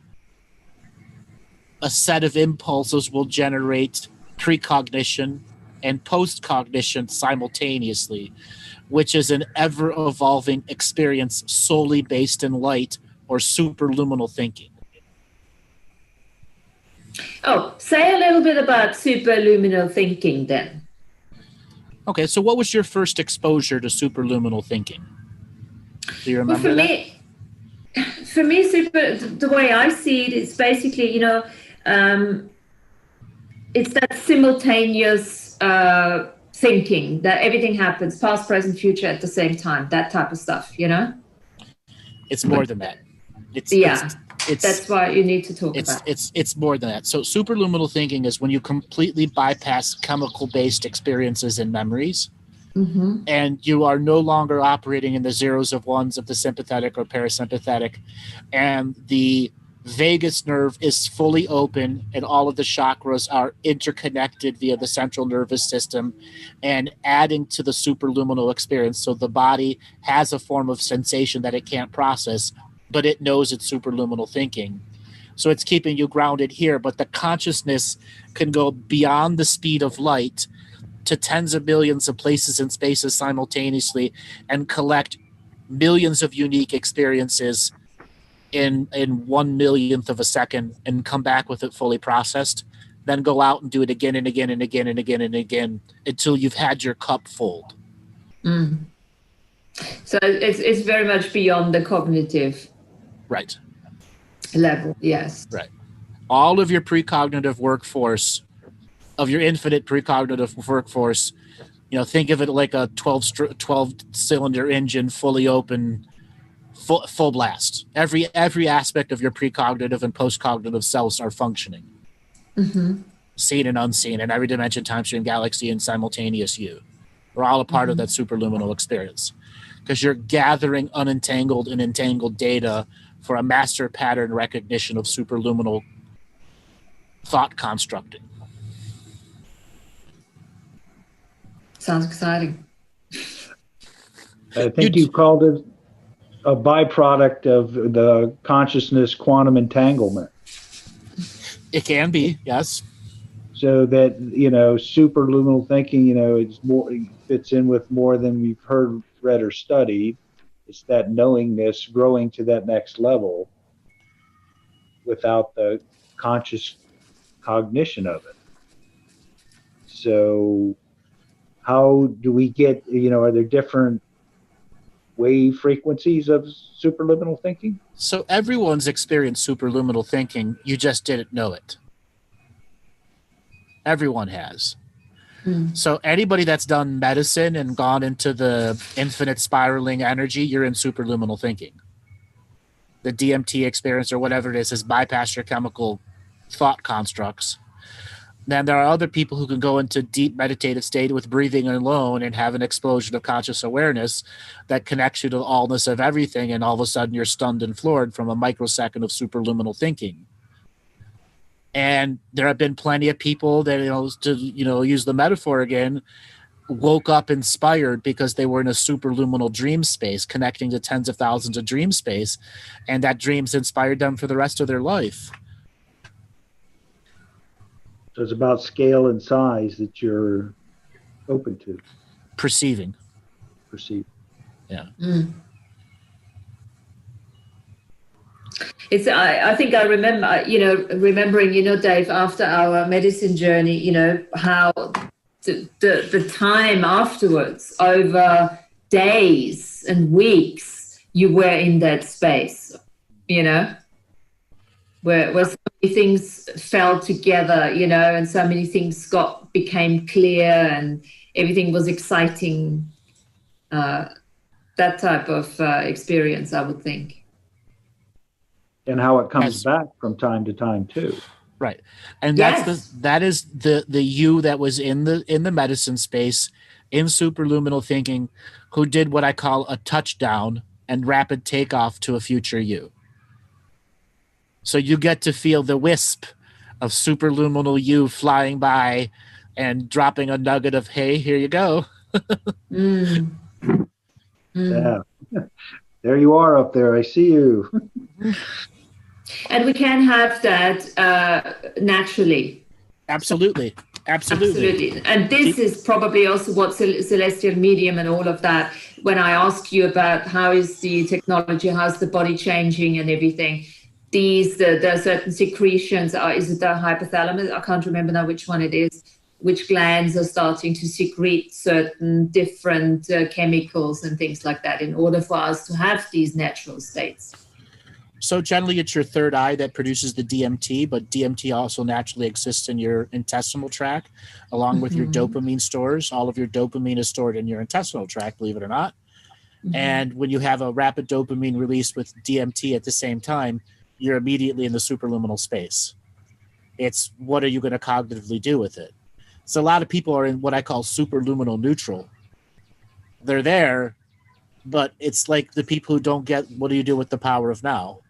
a set of impulses will generate precognition and postcognition simultaneously, which is an ever-evolving experience solely based in light or superluminal thinking. Oh, say a little bit about superluminal thinking then. Okay, so what was your first exposure to superluminal thinking? Do you remember that? For me, the way I see it is basically, it's that simultaneous thinking that everything happens, past, present, future at the same time, that type of stuff, It's more than that. That's why you need to talk about it. It's more than that. So superluminal thinking is when you completely bypass chemical-based experiences and memories And you are no longer operating in the zeros of ones of the sympathetic or parasympathetic. And the vagus nerve is fully open, and all of the chakras are interconnected via the central nervous system and adding to the superluminal experience. So the body has a form of sensation that it can't process, but it knows it's superluminal thinking. So it's keeping you grounded here, but the consciousness can go beyond the speed of light to tens of millions of places and spaces simultaneously and collect millions of unique experiences in 1/1,000,000th of a second and come back with it fully processed, then go out and do it again and again and again and again and again until you've had your cup full. So it's very much beyond the cognitive Right. level. Yes. Right. All of your precognitive workforce, of your infinite precognitive workforce, think of it like a 12-cylinder engine, fully open, full blast. Every aspect of your precognitive and postcognitive selves are functioning. Seen and unseen, in every dimension, time stream, galaxy, and simultaneous you. We're all a part of that superluminal experience because you're gathering unentangled and entangled data for a master pattern recognition of superluminal thought constructing. Sounds exciting. I think you called it a byproduct of the consciousness quantum entanglement. It can be, yes. So that, superluminal thinking, it's more, it fits in with more than we've heard, read, or studied. It's that knowingness growing to that next level without the conscious cognition of it. So how do we get, are there different wave frequencies of superluminal thinking? So everyone's experienced superluminal thinking. You just didn't know it. Everyone has. So anybody that's done medicine and gone into the infinite spiraling energy, you're in superluminal thinking. The DMT experience or whatever it is has bypassed your chemical thought constructs. Then there are other people who can go into deep meditative state with breathing alone and have an explosion of conscious awareness that connects you to the allness of everything, and all of a sudden you're stunned and floored from a microsecond of superluminal thinking. And there have been plenty of people that, to use the metaphor again, woke up inspired because they were in a superluminal dream space, connecting to tens of thousands of dream space, and that dreams inspired them for the rest of their life. So it's about scale and size that you're open to. Perceiving. Yeah. It's. I think I remember. Remembering. Dave, after our medicine journey. How the time afterwards, over days and weeks, you were in that space. Where so many things fell together, and so many things became clear, and everything was exciting. That type of experience, I would think. And how it comes back from time to time too. Right. And Yes. that is the you that was in the medicine space, in superluminal thinking, who did what I call a touchdown and rapid takeoff to a future you. So you get to feel the wisp of superluminal you flying by and dropping a nugget of, hey, here you go. Yeah. There you are up there. I see you. And we can have that naturally. Absolutely. And this is probably also what celestial medium and all of that, when I ask you about how is the technology, how's the body changing and everything, there are certain secretions. Is it the hypothalamus? I can't remember now which one it is. Which glands are starting to secrete certain different chemicals and things like that in order for us to have these natural states. So generally it's your third eye that produces the DMT, but DMT also naturally exists in your intestinal tract, along with your dopamine stores. All of your dopamine is stored in your intestinal tract, believe it or not. And when you have a rapid dopamine release with DMT at the same time, you're immediately in the superluminal space. It's what are you going to cognitively do with it? So a lot of people are in what I call superluminal neutral. they're there, but it's like the people who don't get, what do you do with the power of now?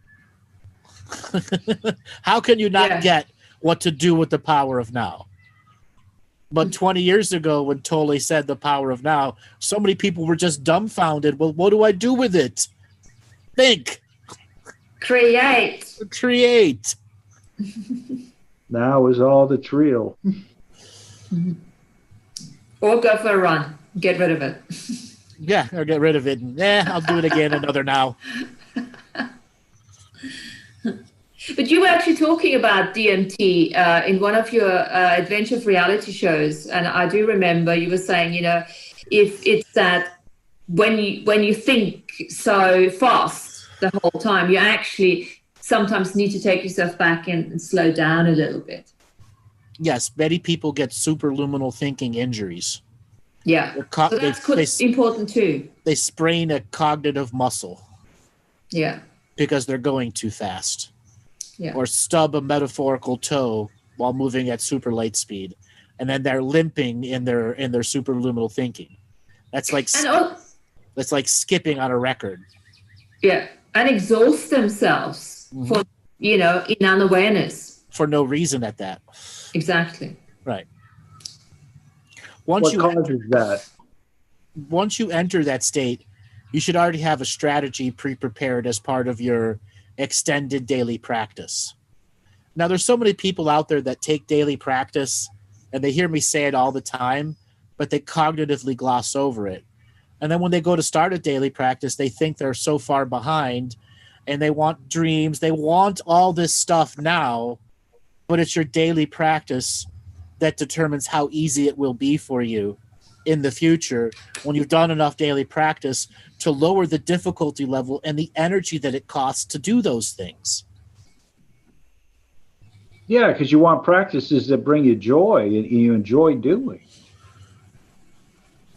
How can you not get what to do with the power of now? But 20 years ago, when Tolle said the power of now, so many people were just dumbfounded. Well, what do I do with it? Think. Create. Now is all that's real. Or go for a run. Get rid of it. Yeah, or get rid of it. I'll do it again another now. But you were actually talking about DMT in one of your adventure reality shows, and I do remember you were saying, if it's that when you think so fast the whole time, you actually sometimes need to take yourself back and slow down a little bit. Yes, many people get superluminal thinking injuries. Yeah, so that's important too. They sprain a cognitive muscle. Yeah. Because they're going too fast. Yeah. Or stub a metaphorical toe while moving at super light speed, and then they're limping in their superluminal thinking. That's like skipping on a record. Yeah, and exhaust themselves for in unawareness for no reason at that. Exactly. Right. What causes that? Once you enter that state, you should already have a strategy pre-prepared as part of your extended daily practice. Now, there's so many people out there that take daily practice and they hear me say it all the time, but they cognitively gloss over it. And then when they go to start a daily practice, they think they're so far behind and they want dreams. They want all this stuff now, but it's your daily practice that determines how easy it will be for you in the future when you've done enough daily practice to lower the difficulty level and the energy that it costs to do those things. Yeah, because you want practices that bring you joy and you enjoy doing.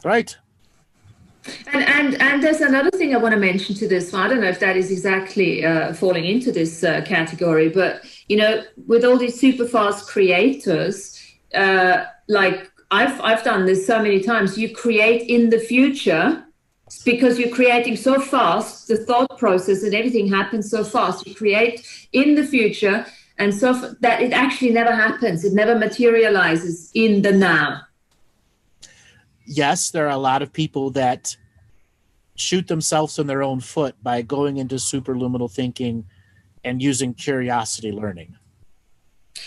Right. And there's another thing I want to mention to this. I don't know if that is exactly falling into this category, but with all these super fast creators, like I've done this so many times. You create in the future because you're creating so fast. The thought process and everything happens so fast. You create in the future, and so that it actually never happens. It never materializes in the now. Yes, there are a lot of people that shoot themselves in their own foot by going into superluminal thinking and using curiosity learning.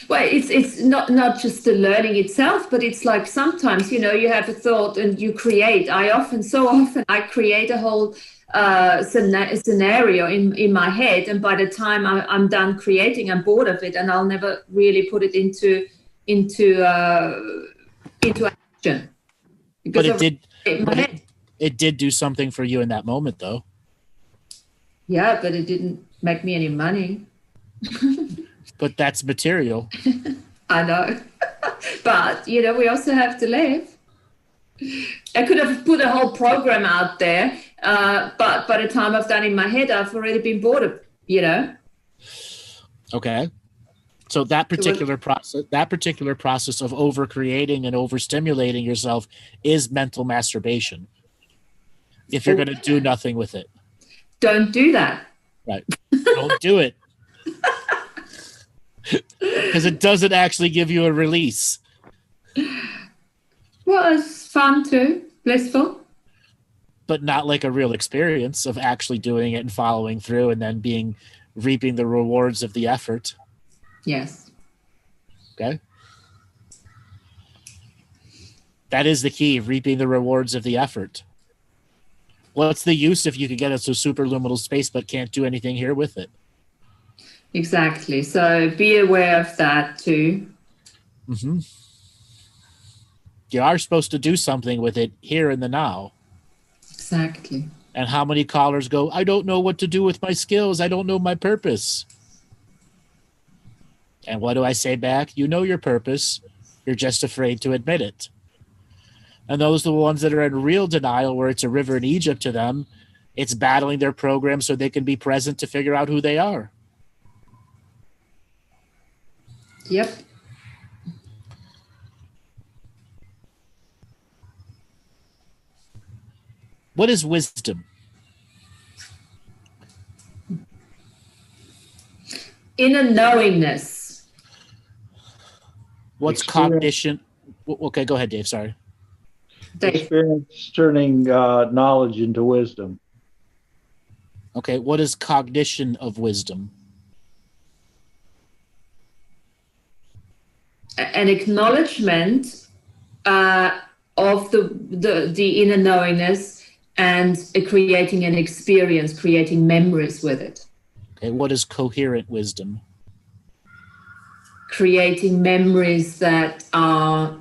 Well, it's not just the learning itself, but it's like sometimes, you have a thought and you create. So often I create a whole scenario in my head, and by the time I'm done creating, I'm bored of it, and I'll never really put it into action. But it did do something for you in that moment, though. Yeah, but it didn't make me any money. But that's material. I know. But, we also have to live. I could have put a whole program out there, but by the time I've done it in my head, I've already been bored of, Okay. So that particular process of over-creating and overstimulating yourself is mental masturbation. If you're going to do nothing with it. Don't do that. Right. Don't do it. Because it doesn't actually give you a release. Well, it's fun too. Blissful. But not like a real experience of actually doing it and following through and then reaping the rewards of the effort. Yes. Okay. That is the key, reaping the rewards of the effort. What's the use if you could get us to superluminal space but can't do anything here with it? Exactly. So be aware of that too. Mm-hmm. You are supposed to do something with it here in the now. Exactly. And how many callers go, I don't know what to do with my skills. I don't know my purpose. And what do I say back? You know your purpose. You're just afraid to admit it. And those are the ones that are in real denial, where it's a river in Egypt to them. It's battling their program so they can be present to figure out who they are. Yep. What is wisdom? Inner knowingness. What's cognition? Okay, go ahead, Dave. Sorry. Dave. Experience turning knowledge into wisdom. Okay, what is cognition of wisdom? An acknowledgement of the inner knowingness and creating an experience, creating memories with it. Okay, what is coherent wisdom? Creating memories that are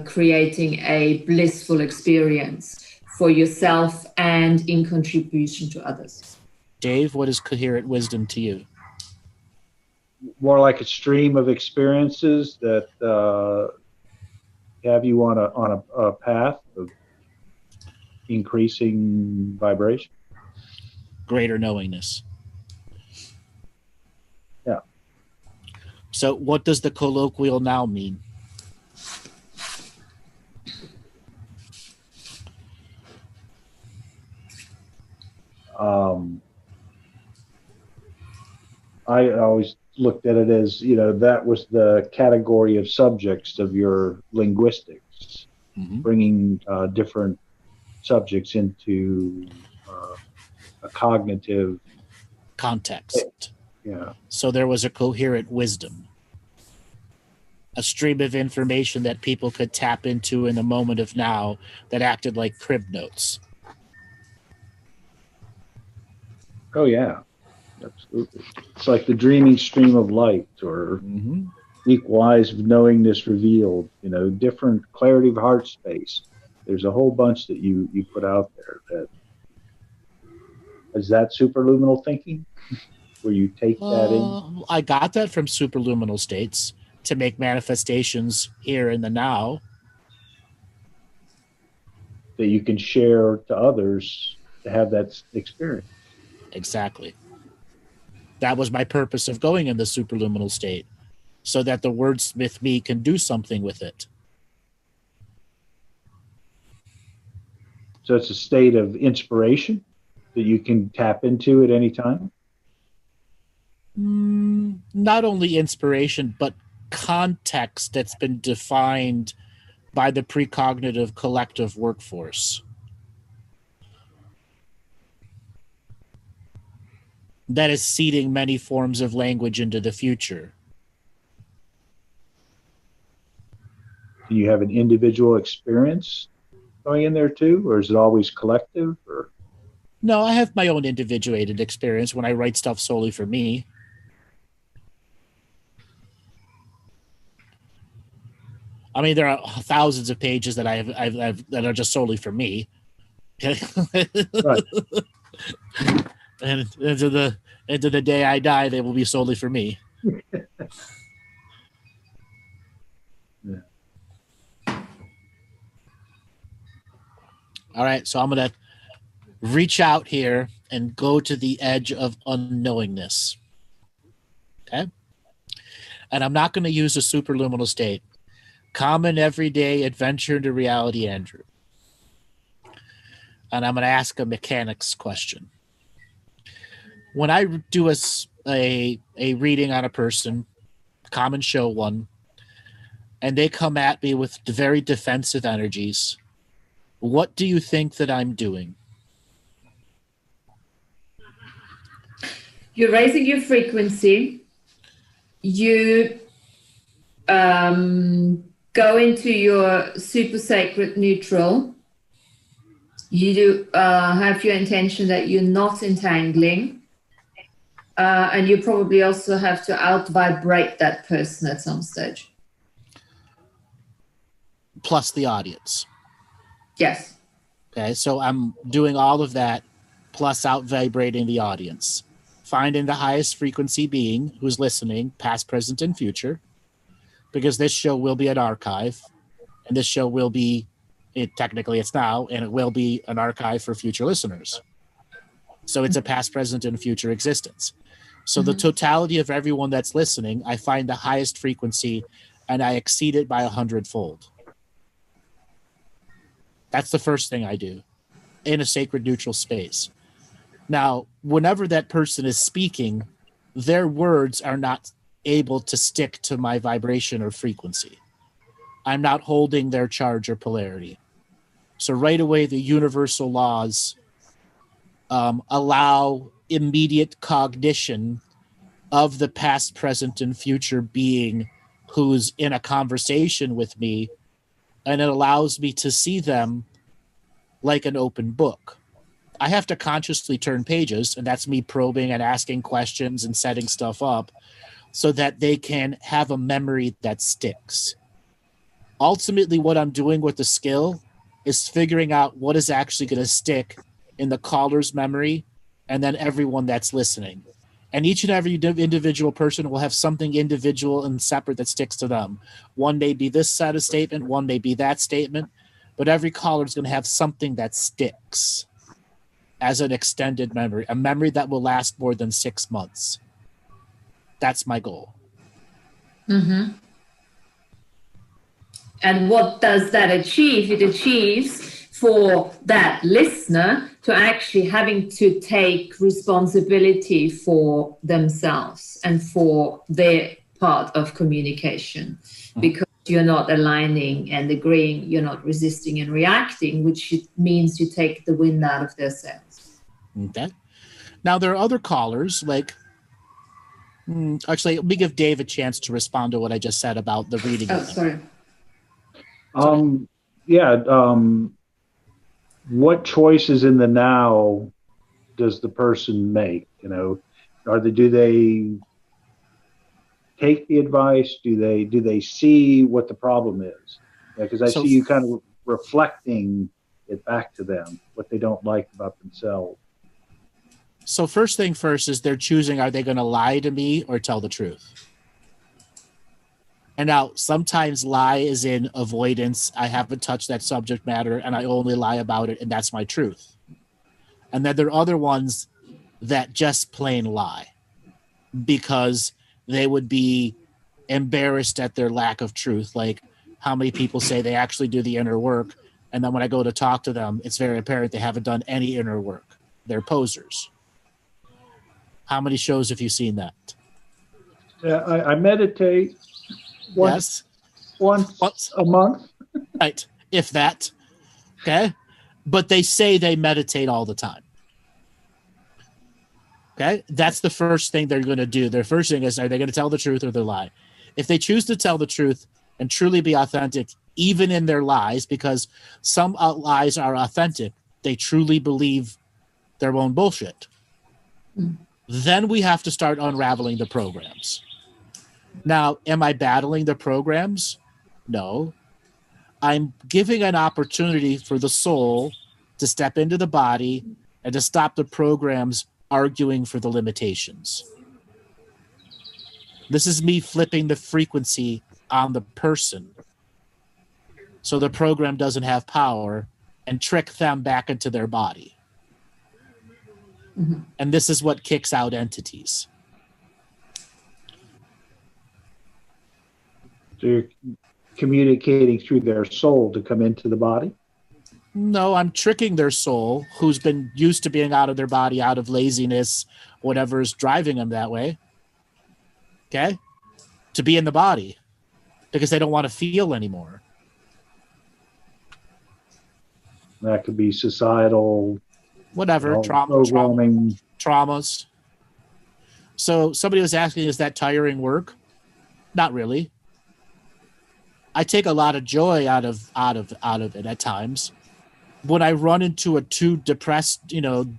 creating a blissful experience for yourself and in contribution to others. Dave, what is coherent wisdom to you? More like a stream of experiences that have you on a path of increasing vibration. Greater knowingness. Yeah. So what does the colloquial now mean? I always looked at it as, that was the category of subjects of your linguistics, bringing different subjects into a cognitive context. Yeah. So there was a coherent wisdom, a stream of information that people could tap into in the moment of now that acted like crib notes. Oh, yeah. Absolutely. It's like the dreaming stream of light, or equal eyes of knowingness revealed, different clarity of heart space. There's a whole bunch that you put out there. Is that superluminal thinking? Where you take that in? I got that from superluminal states to make manifestations here in the now. That you can share to others to have that experience. Exactly. That was my purpose of going in the superluminal state, so that the wordsmith me can do something with it. So it's a state of inspiration that you can tap into at any time? Not only inspiration, but context that's been defined by the precognitive collective workforce. That is seeding many forms of language into the future. Do you have an individual experience going in there too, or is it always collective? Or no, I have my own individuated experience when I write stuff solely for me. I mean, there are thousands of pages that I've that are just solely for me. Right. And into the day I die, they will be solely for me. Yeah. All right, so I'm going to reach out here and go to the edge of unknowingness. Okay? And I'm not going to use a superluminal state. Common everyday adventure into reality, Andrew. And I'm going to ask a mechanics question. When I do a reading on a person, common show one, and they come at me with very defensive energies, what do you think that I'm doing? You're raising your frequency. You go into your super sacred neutral. You do have your intention that you're not entangling. And you probably also have to out-vibrate that person at some stage. Plus the audience. Yes. Okay, so I'm doing all of that, plus out-vibrating the audience. Finding the highest frequency being who's listening, past, present, and future, because this show will be an archive, and this show will be, technically it's now, and it will be an archive for future listeners. So it's a past, present, and future existence. So the totality of everyone that's listening, I find the highest frequency, and I exceed it by 100-fold. That's the first thing I do in a sacred neutral space. Now, whenever that person is speaking, their words are not able to stick to my vibration or frequency. I'm not holding their charge or polarity. So right away, the universal laws allow immediate cognition of the past, present, and future being who's in a conversation with me, and it allows me to see them like an open book. I have to consciously turn pages, and that's me probing and asking questions and setting stuff up so that they can have a memory that sticks. Ultimately, what I'm doing with the skill is figuring out what is actually going to stick in the caller's memory and then everyone that's listening. And each and every individual person will have something individual and separate that sticks to them. One may be this side of statement, one may be that statement, but every caller is going to have something that sticks as an extended memory, a memory that will last more than 6 months. That's my goal. Mm-hmm. And what does that achieve? It achieves for that listener to actually having to take responsibility for themselves and for their part of communication, because you're not aligning and agreeing, you're not resisting and reacting, which means you take the wind out of their sails. Okay. Now, there are other callers, like, actually, let me give Dave a chance to respond to what I just said about the reading. Oh, sorry. What choices in the now does the person make? You know, do they take the advice? Do they see what the problem is? Because I see you kind of reflecting it back to them, what they don't like about themselves. So first thing first is they're choosing, are they going to lie to me or tell the truth? And now sometimes lie is in avoidance. I haven't touched that subject matter and I only lie about it, and that's my truth. And then there are other ones that just plain lie because they would be embarrassed at their lack of truth. Like how many people say they actually do the inner work, and then when I go to talk to them, it's very apparent they haven't done any inner work. They're posers. How many shows have you seen that? Yeah, I meditate once a month. Right, if that. Okay? But they say they meditate all the time. Okay? That's the first thing they're going to do. Their first thing is, are they going to tell the truth or they lie? If they choose to tell the truth and truly be authentic, even in their lies, because some lies are authentic, they truly believe their own bullshit. Then we have to start unraveling the programs. Now, am I battling the programs? No. I'm giving an opportunity for the soul to step into the body and to stop the programs arguing for the limitations. This is me flipping the frequency on the person so the program doesn't have power and trick them back into their body. And this is what kicks out entities. So you're communicating through their soul to come into the body? No, I'm tricking their soul, who's been used to being out of their body out of laziness, whatever is driving them that way. Okay? To be in the body because they don't want to feel anymore. That could be societal, whatever, traumas. So somebody was asking, is that tiring work? Not really. I take a lot of joy out of it at times. When I run into a too depressed,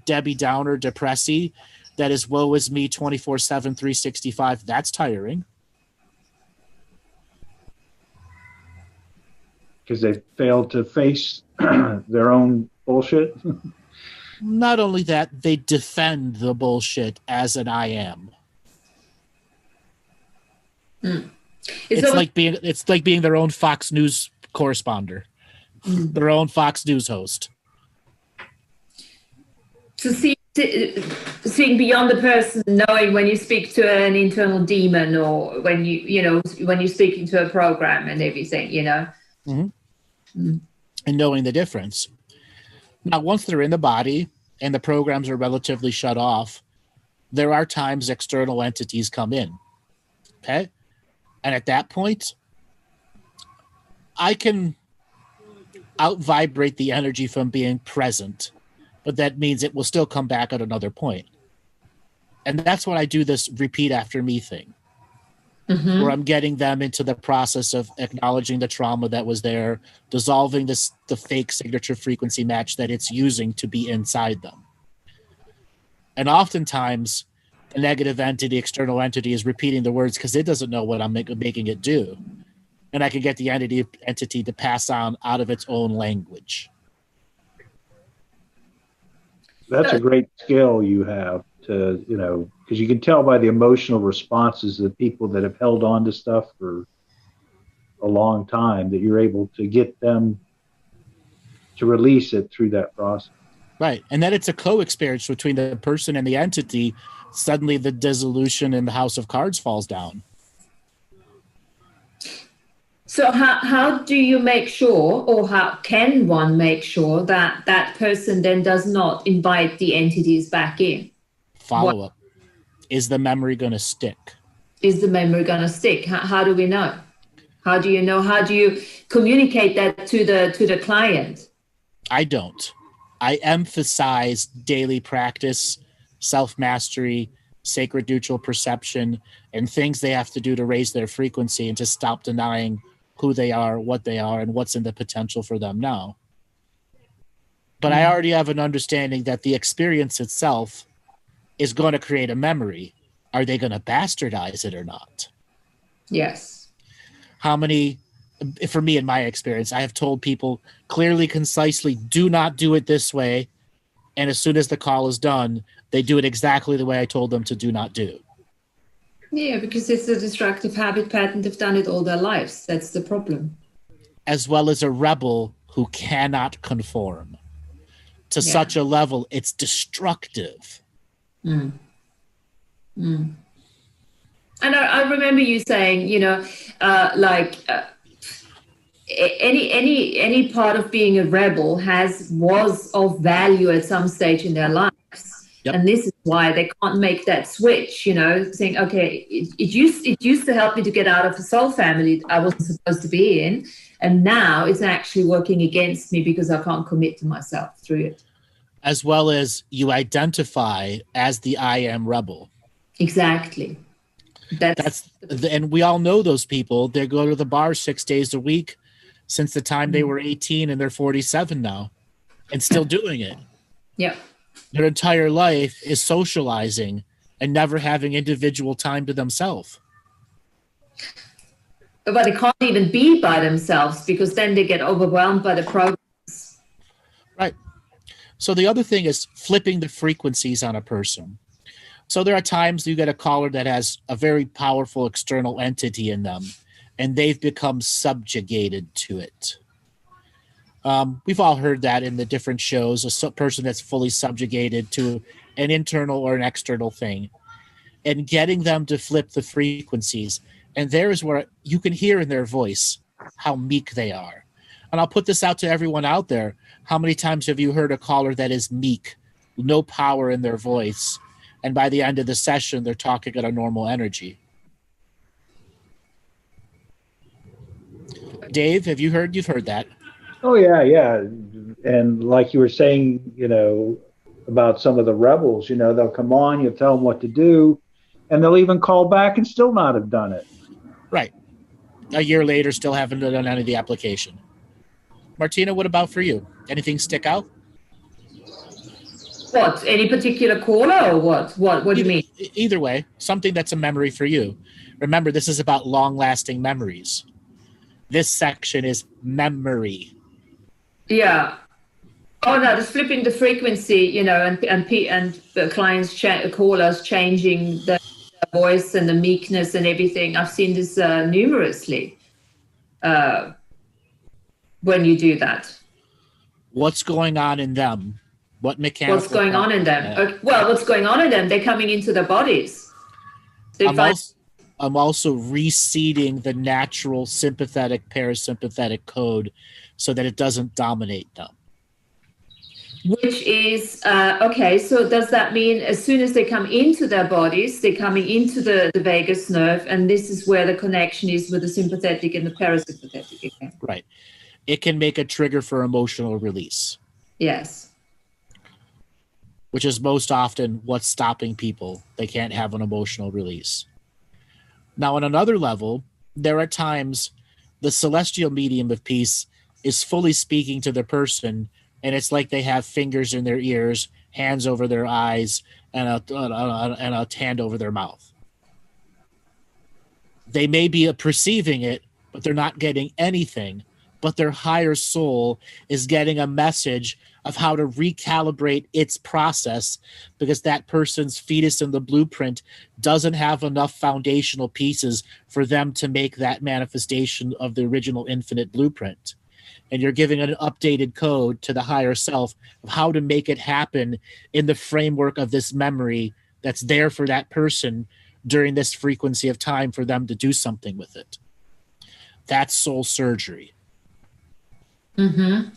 Debbie Downer depressee that is woe is me 24/7, 365, that's tiring. Because they failed to face their own bullshit. Not only that, they defend the bullshit as an I am. It's like being their own Fox News correspondent, their own Fox News host. So seeing beyond the person, knowing when you speak to an internal demon, or when when you're speaking to a program and everything, and knowing the difference. Now, once they're in the body and the programs are relatively shut off, there are times external entities come in. Okay? And at that point, I can out-vibrate the energy from being present, but that means it will still come back at another point. And that's when I do this repeat after me thing, where I'm getting them into the process of acknowledging the trauma that was there, dissolving the fake signature frequency match that it's using to be inside them. And oftentimes, the negative entity, external entity, is repeating the words because it doesn't know what I'm making it do. And I can get the entity to pass on out of its own language. That's a great skill you have to, because you can tell by the emotional responses of people that have held on to stuff for a long time that you're able to get them to release it through that process. Right. And then it's a co-experience between the person and the entity. Suddenly the dissolution in the house of cards falls down. So how do you make sure, or how can one make sure that that person then does not invite the entities back in? Follow-up. Is the memory going to stick? Is the memory going to stick? How do we know? How do you know? How do you communicate that to the client? I don't. I emphasize daily practice, self-mastery, sacred neutral perception, and things they have to do to raise their frequency and to stop denying who they are, what they are, and what's in the potential for them now. But I already have an understanding that the experience itself is going to create a memory. Are they going to bastardize it or not? Yes. How many, for me, in my experience, I have told people clearly, concisely, do not do it this way. And as soon as the call is done, they do it exactly the way I told them to do not do. Yeah, because it's a destructive habit pattern. They've done it all their lives. That's the problem. As well as a rebel who cannot conform to such a level, it's destructive. And I remember you saying, any part of being a rebel was of value at some stage in their lives. Yep. And this is why they can't make that switch, saying, okay, it used to help me to get out of the soul family I wasn't supposed to be in. And now it's actually working against me because I can't commit to myself through it. As well as you identify as the I am rebel. Exactly. And we all know those people. They go to the bar 6 days a week since the time they were 18, and they're 47 now and still doing it. Yeah. Their entire life is socializing and never having individual time to themselves. But they can't even be by themselves because then they get overwhelmed by the programs. Right. So the other thing is flipping the frequencies on a person. So there are times you get a caller that has a very powerful external entity in them, and they've become subjugated to it. We've all heard that in the different shows, a person that's fully subjugated to an internal or an external thing, and getting them to flip the frequencies. And there is where you can hear in their voice how meek they are. And I'll put this out to everyone out there. How many times have you heard a caller that is meek, no power in their voice, and by the end of the session, they're talking at a normal energy? Dave, you've heard that. Oh, yeah. And like you were saying, about some of the rebels, they'll come on, you'll tell them what to do, and they'll even call back and still not have done it. Right. A year later, still haven't done any of the application. Martina, what about for you? Anything stick out? What? Any particular caller or what? What do you mean? Either way, something that's a memory for you. Remember, this is about long-lasting memories. This section is memory. Yeah. Oh no, just flipping the frequency, and the clients, callers changing the voice and the meekness and everything. I've seen this numerously when you do that. What's going on in them? What mechanical? What's going on in them? Well, what's going on in them? They're coming into their bodies. I'm also reseeding the natural sympathetic parasympathetic code so that it doesn't dominate them. Which is, okay, so does that mean as soon as they come into their bodies, they're coming into the vagus nerve, and this is where the connection is with the sympathetic and the parasympathetic again? Right. It can make a trigger for emotional release. Yes. Which is most often what's stopping people. They can't have an emotional release. Now, on another level, there are times the celestial medium of peace is fully speaking to the person, and it's like they have fingers in their ears, hands over their eyes, and a hand over their mouth. They may be perceiving it, but they're not getting anything. But their higher soul is getting a message of how to recalibrate its process, because that person's fetus in the blueprint doesn't have enough foundational pieces for them to make that manifestation of the original infinite blueprint. And you're giving an updated code to the higher self of how to make it happen in the framework of this memory that's there for that person during this frequency of time for them to do something with it. That's soul surgery. Mm-hmm.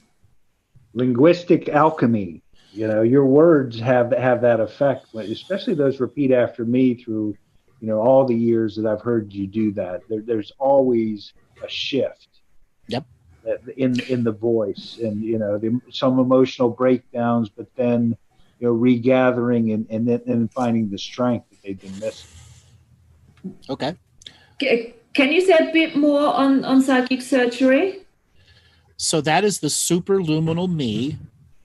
Linguistic alchemy. You know, your words have that effect, especially those repeat after me through, you know, all the years that I've heard you do that. There's always a shift. Yep. In the voice, and you know, some emotional breakdowns, but then, you know, regathering and then finding the strength that they've been missing. Okay. Can you say a bit more on psychic surgery? So that is the superluminal me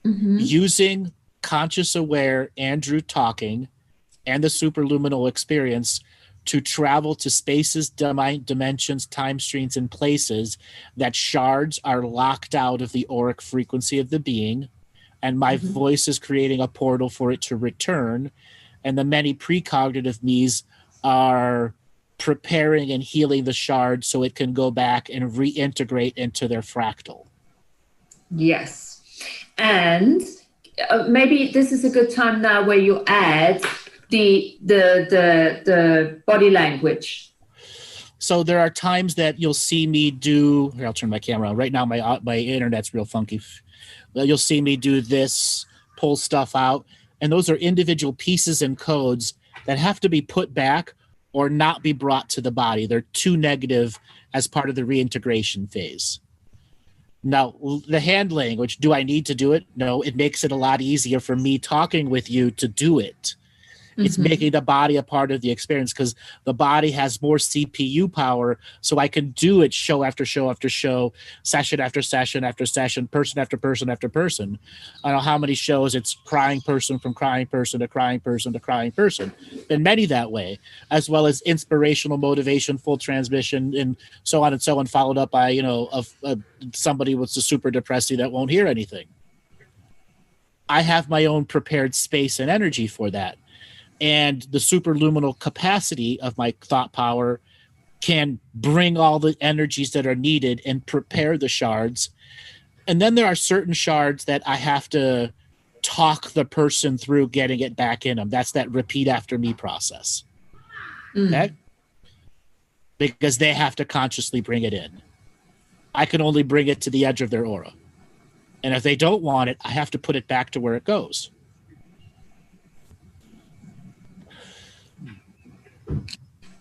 using conscious aware Andrew talking and the superluminal experience to travel to spaces, dimensions, time streams, and places that shards are locked out of the auric frequency of the being, and my voice is creating a portal for it to return, and the many precognitive me's are preparing and healing the shard so it can go back and reintegrate into their fractal. Yes. And maybe this is a good time now where you add the body language. So there are times that you'll see me do, here, I'll turn my camera on. Right now my internet's real funky. You'll see me do this, pull stuff out, and those are individual pieces and codes that have to be put back or not be brought to the body. They're too negative as part of the reintegration phase. Now, the hand language, do I need to do it? No, it makes it a lot easier for me talking with you to do it. It's making the body a part of the experience because the body has more CPU power, so I can do it show after show after show, session after session after session, person after person after person. I don't know how many shows it's crying person from crying person to crying person to crying person. Been many that way, as well as inspirational motivation, full transmission, and so on, followed up by, you know, somebody with a super depressy that won't hear anything. I have my own prepared space and energy for that. And the superluminal capacity of my thought power can bring all the energies that are needed and prepare the shards. And then there are certain shards that I have to talk the person through getting it back in them. That's that repeat after me process. Okay? Because they have to consciously bring it in. I can only bring it to the edge of their aura. And if they don't want it, I have to put it back to where it goes.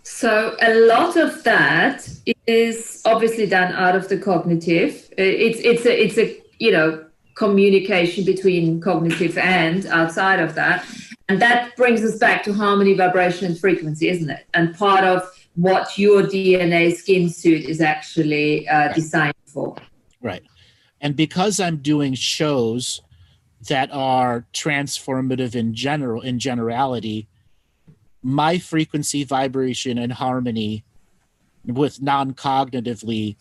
So a lot of that is obviously done out of the cognitive. It's a you know, communication between cognitive and outside of that, and that brings us back to harmony, vibration, and frequency, isn't it? And part of what your DNA skin suit is actually designed for. Right. And because I'm doing shows that are transformative in generality, my frequency, vibration, and harmony with non-cognitively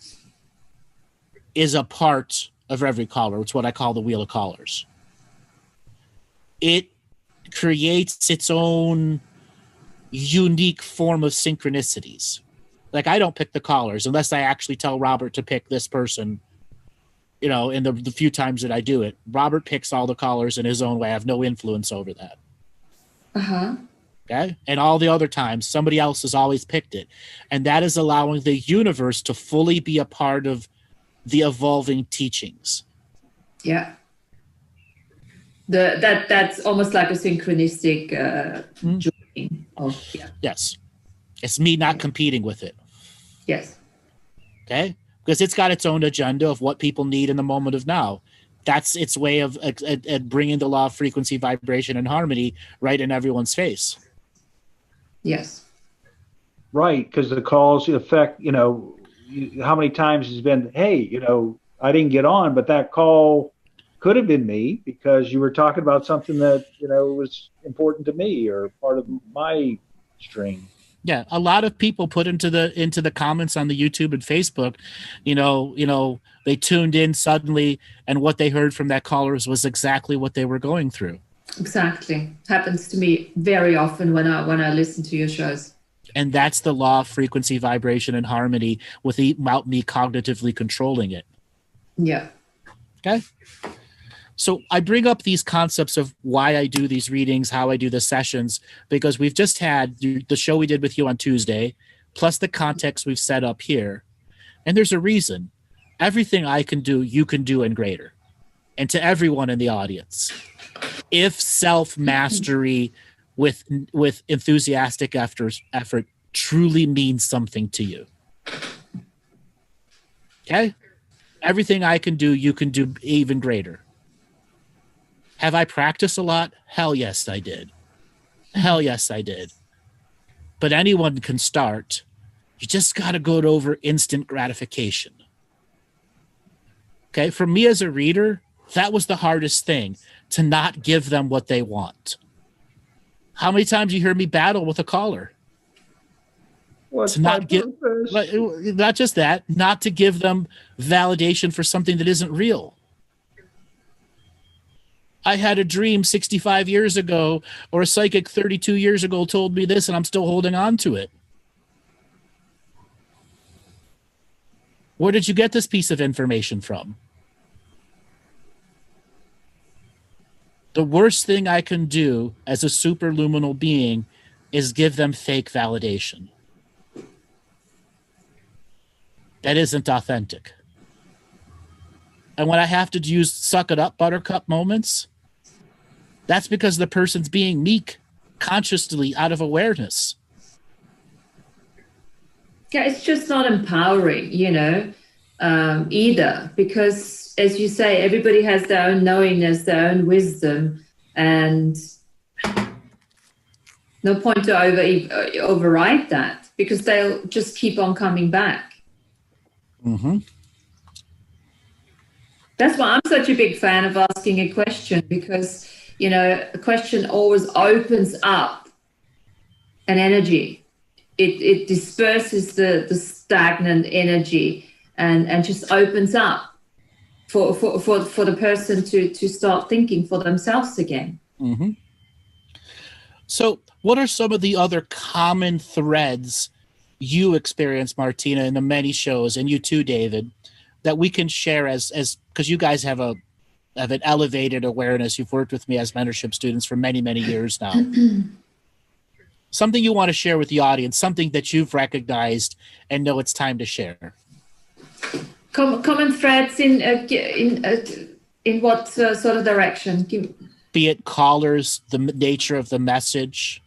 is a part of every caller. It's what I call the wheel of callers. It creates its own unique form of synchronicities. Like, I don't pick the callers unless I actually tell Robert to pick this person, you know, in the few times that I do it. Robert picks all the callers in his own way. I have no influence over that. Uh-huh. Okay. And all the other times, somebody else has always picked it. And that is allowing the universe to fully be a part of the evolving teachings. Yeah. That's almost like a synchronistic joining of, yeah. Yes. It's me not competing with it. Yes. Okay. Because it's got its own agenda of what people need in the moment of now. That's its way of bringing the law of frequency, vibration, and harmony right in everyone's face. Yes. Right, because the calls affect, how many times has been, hey, I didn't get on, but that call could have been me because you were talking about something that, was important to me or part of my stream. Yeah, a lot of people put into the comments on the YouTube and Facebook, they tuned in suddenly and what they heard from that caller was exactly what they were going through. Exactly. Happens to me very often when I listen to your shows. And that's the law of frequency, vibration, and harmony without me cognitively controlling it. Yeah. Okay. So I bring up these concepts of why I do these readings, how I do the sessions, because we've just had the show we did with you on Tuesday, plus the context we've set up here. And there's a reason. Everything I can do, you can do and greater. And to everyone in the audience, if self-mastery with enthusiastic effort truly means something to you. Okay? Everything I can do, you can do even greater. Have I practiced a lot? Hell yes, I did. Hell yes, I did. But anyone can start. You just got to go over instant gratification. Okay? For me as a reader, that was the hardest thing, to not give them what they want. How many times you hear me battle with a caller? What's to not give, not just that, not to give them validation for something that isn't real. I had a dream 65 years ago, or a psychic 32 years ago told me this, and I'm still holding on to it. Where did you get this piece of information from? The worst thing I can do as a superluminal being is give them fake validation. That isn't authentic. And when I have to use suck it up buttercup moments, that's because the person's being meek, consciously, out of awareness. Yeah, it's just not empowering, either, because as you say, everybody has their own knowingness, their own wisdom, and no point to override that, because they'll just keep on coming back. Mm-hmm. That's why I'm such a big fan of asking a question, because, a question always opens up an energy. It disperses the stagnant energy and just opens up for the person to start thinking for themselves again. Mm-hmm. So what are some of the other common threads you experience, Martina, in the many shows, and you too, David, that we can share as because you guys have an elevated awareness. You've worked with me as mentorship students for many, many years now. Something you want to share with the audience, something that you've recognized and know it's time to share. Common threads in what sort of direction? Be it callers, the nature of the message,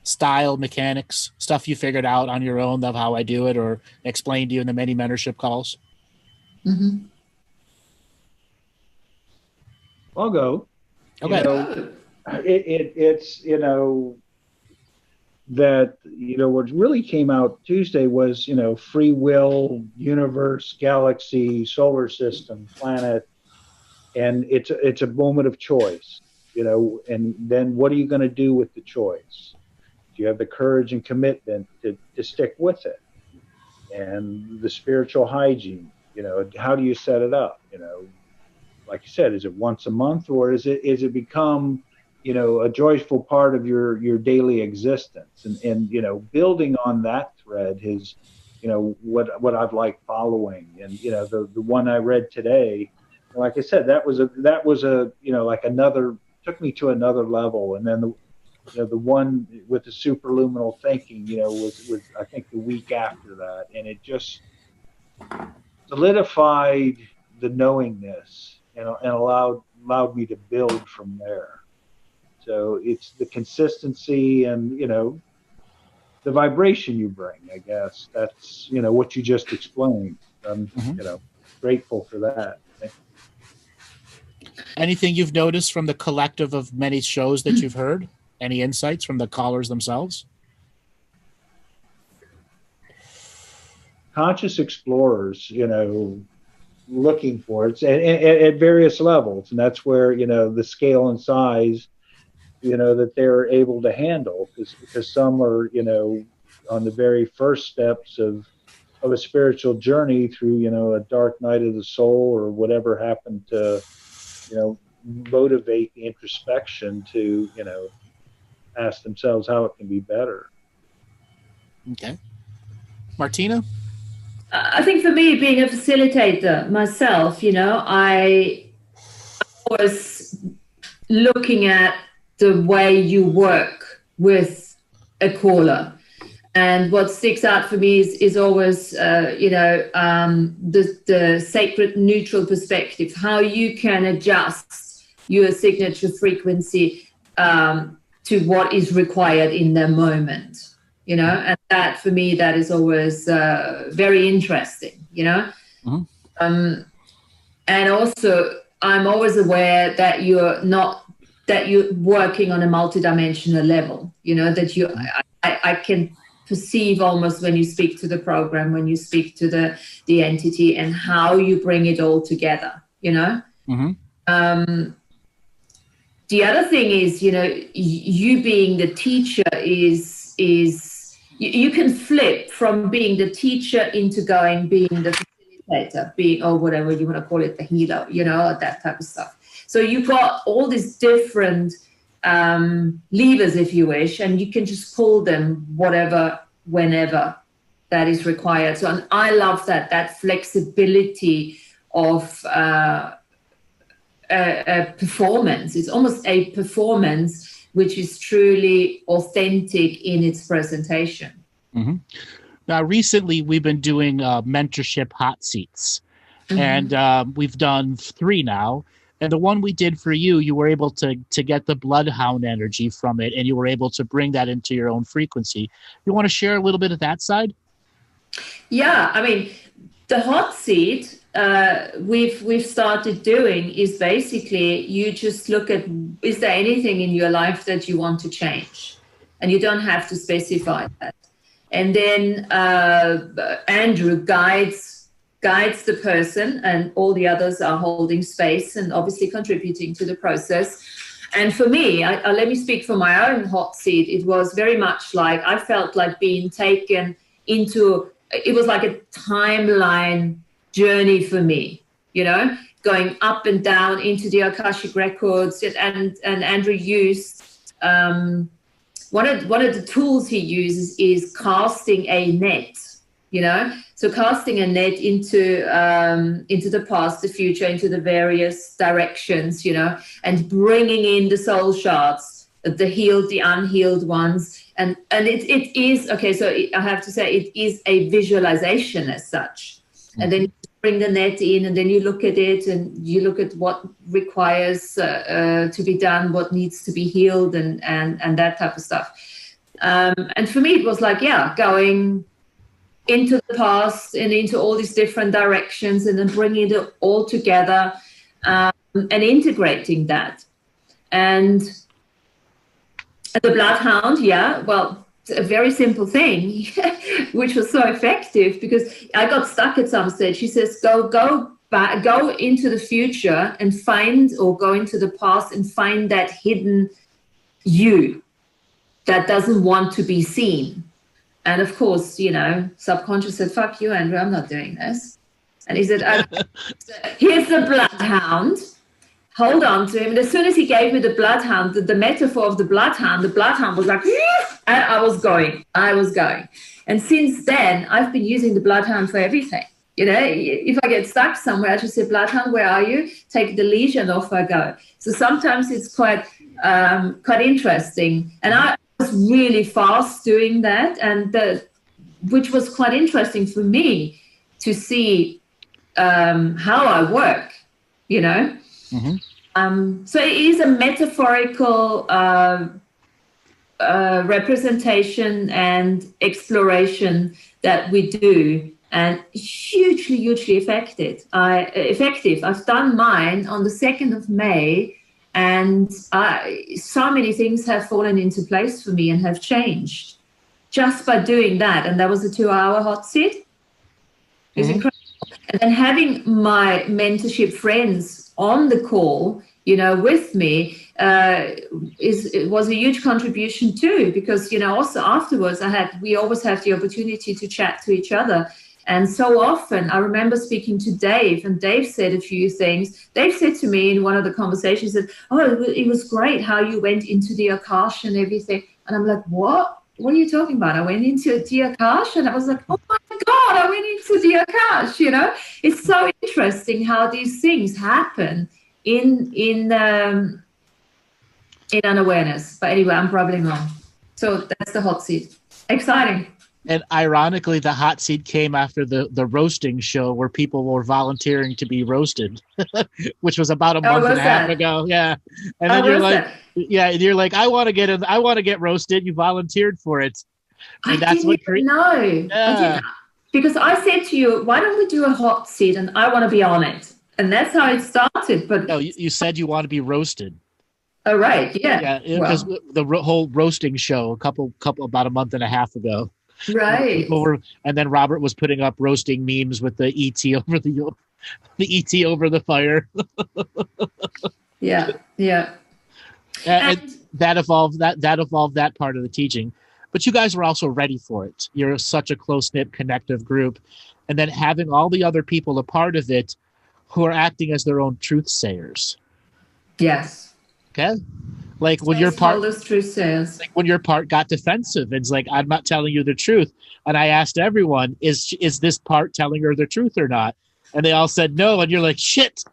style, mechanics, stuff you figured out on your own of how I do it or explained to you in the many mentorship calls. Mm-hmm. I'll go. Okay. It's that what really came out Tuesday was free will, universe, galaxy, solar system, planet, and it's a moment of choice, and then what are you going to do with the choice? Do you have the courage and commitment to stick with it? And the spiritual hygiene, how do you set it up? Like you said, is it once a month, or is it become a joyful part of your daily existence, and building on that thread is what I've liked following, and the one I read today, like I said, that was a like another, took me to another level, and then the one with the superluminal thinking, was I think the week after that, and it just solidified the knowingness and allowed me to build from there. So it's the consistency and the vibration you bring. I guess that's what you just explained. I'm grateful for that. Anything you've noticed from the collective of many shows that you've heard? Any insights from the callers themselves? Conscious explorers, looking for it at various levels, and that's where the scale and size, that they're able to handle, because some are on the very first steps of a spiritual journey through a dark night of the soul or whatever happened to motivate the introspection to ask themselves how it can be better. Okay. Martina? I think for me, being a facilitator myself, I was looking at the way you work with a caller. And what sticks out for me is always, the sacred neutral perspective, how you can adjust your signature frequency to what is required in the moment, and that for me, that is always very interesting, Mm-hmm. And also I'm always aware that you're working on a multidimensional level, that I can perceive almost when you speak to the program, when you speak to the entity, and how you bring it all together, Mm-hmm. The other thing is, you being the teacher is you can flip from being the teacher into being the facilitator, or whatever you want to call it, the healer, that type of stuff. So you've got all these different levers, if you wish, and you can just pull them whenever that is required. So I love that flexibility of a performance. It's almost a performance which is truly authentic in its presentation. Mm-hmm. Now, recently we've been doing mentorship hot seats, Mm-hmm. and we've done 3 now. And the one we did for you, you were able to get the bloodhound energy from it, and you were able to bring that into your own frequency. You want to share a little bit of that side? Yeah, I mean, the hot seat we've started doing is basically you just look at, is there anything in your life that you want to change? And you don't have to specify that. And then Andrew guides the person, and all the others are holding space and obviously contributing to the process. And for me, let me speak for my own hot seat. It was very much like I felt like being taken into, it was like a timeline journey for me, going up and down into the Akashic Records. And Andrew used, one of the tools he uses is casting a net, so casting a net into the past, the future, into the various directions, and bringing in the soul shards, the healed, the unhealed ones. And it is, okay, so I have to say it is a visualization as such. Mm-hmm. And then you bring the net in, and then you look at it, and you look at what requires to be done, what needs to be healed, and that type of stuff. And for me, it was like, going into the past and into all these different directions, and then bringing it all together and integrating that. And the bloodhound, it's a very simple thing, which was so effective because I got stuck at some stage. She says, go back, go into the future and find, or go into the past and find that hidden you that doesn't want to be seen. And of course, subconscious said, fuck you, Andrew, I'm not doing this. And he said, okay, here's the bloodhound. Hold on to him. And as soon as he gave me the bloodhound, the metaphor of the bloodhound was like, and I was going. And since then, I've been using the bloodhound for everything. You know, if I get stuck somewhere, I just say, Bloodhound, where are you? Take the leash and off I go. So sometimes it's quite interesting. And I was really fast doing that, and which was quite interesting for me to see how I work, you know. So it is a metaphorical representation and exploration that we do, and hugely effective. I've done mine on the 2nd of May, and so many things have fallen into place for me and have changed just by doing that. And that was a 2-hour hot seat. It was incredible. And then having my mentorship friends on the call, you know, with me, it was a huge contribution too, because, you know, also afterwards we always have the opportunity to chat to each other. And so often I remember speaking to Dave, and Dave said a few things. Dave said to me in one of the conversations that, it was great how you went into the Akash and everything. And I'm like, what? What are you talking about? I went into the Akash, and I was like, oh my God, I went into the Akash, you know? It's so interesting how these things happen in unawareness. But anyway, I'm babbling on. So that's the hot seat. Exciting. And ironically, the hot seat came after the roasting show where people were volunteering to be roasted, which was about a month and a half ago. Yeah. And then you're like, I want to get roasted. You volunteered for it. And I didn't even know. Yeah. Because I said to you, why don't we do a hot seat, and I want to be on it. And that's how it started. But no, you said you want to be roasted. Oh, right. Yeah. Yeah. Because the whole roasting show about a month and a half ago. Right. And then Robert was putting up roasting memes with the ET over the ET over the fire. Yeah. And that evolved that part of the teaching. But you guys were also ready for it. You're such a close-knit, connective group. And then having all the other people a part of it who are acting as their own truth sayers. Yes. Okay? Like when your part got defensive, it's like, I'm not telling you the truth. And I asked everyone, is this part telling her the truth or not? And they all said no. And you're like, shit.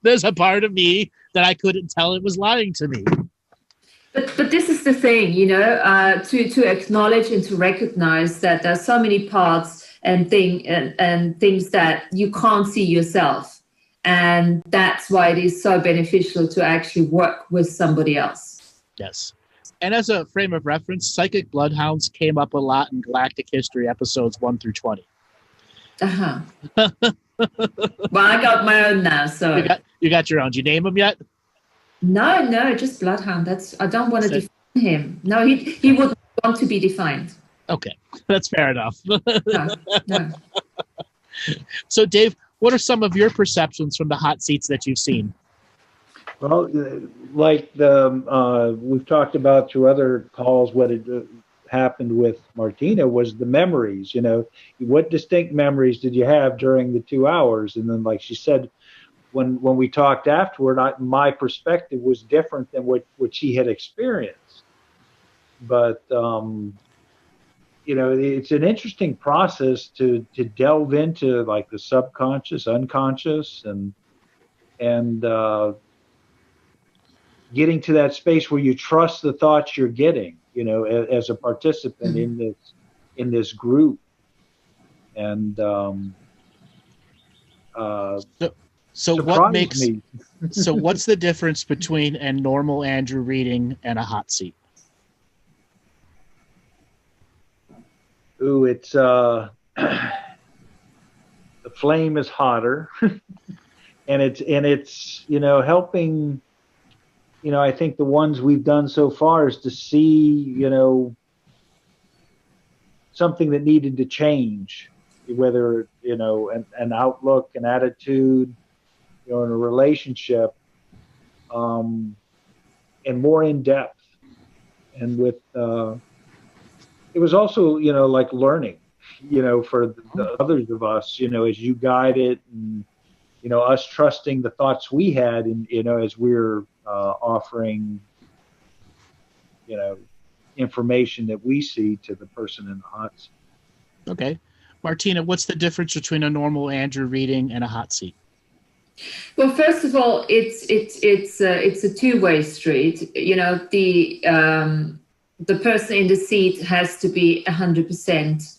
There's a part of me that I couldn't tell it was lying to me. But this is the thing, you know, to acknowledge and to recognize that there's so many parts and things that you can't see yourself. And that's why it is so beneficial to actually work with somebody else. Yes. And as a frame of reference, psychic bloodhounds came up a lot in Galactic History episodes 1 through 20. Well, I got my own now, so you got your own. Did you name them yet? No, just bloodhound. I don't want to define him. No, he wouldn't want to be defined. Okay, that's fair enough. No. So, Dave, what are some of your perceptions from the hot seats that you've seen? Well, like we've talked about through other calls, what had happened with Martina was the memories. You know, what distinct memories did you have during the 2 hours? And then, like she said, when we talked afterward, my perspective was different than what she had experienced. But you know, it's an interesting process to delve into like the subconscious, unconscious, and getting to that space where you trust the thoughts you're getting, you know, as a participant in this group. And so what makes me. So what's the difference between a normal Andrew reading and a hot seat? Ooh, it's the flame is hotter, and it's you know, helping. You know, I think the ones we've done so far is to see, you know, something that needed to change, whether, you know, an outlook, an attitude, you know, in a relationship, and more in depth. And with, it was also, you know, like learning, you know, for the others of us, you know, as you guide it, and, you know, us trusting the thoughts we had, and, you know, as we're offering, you know, information that we see to the person in the hot seat. Okay. Martina, what's the difference between a normal Andrew reading and a hot seat? Well, first of all, it's a two-way street. You know, the person in the seat has to be 100%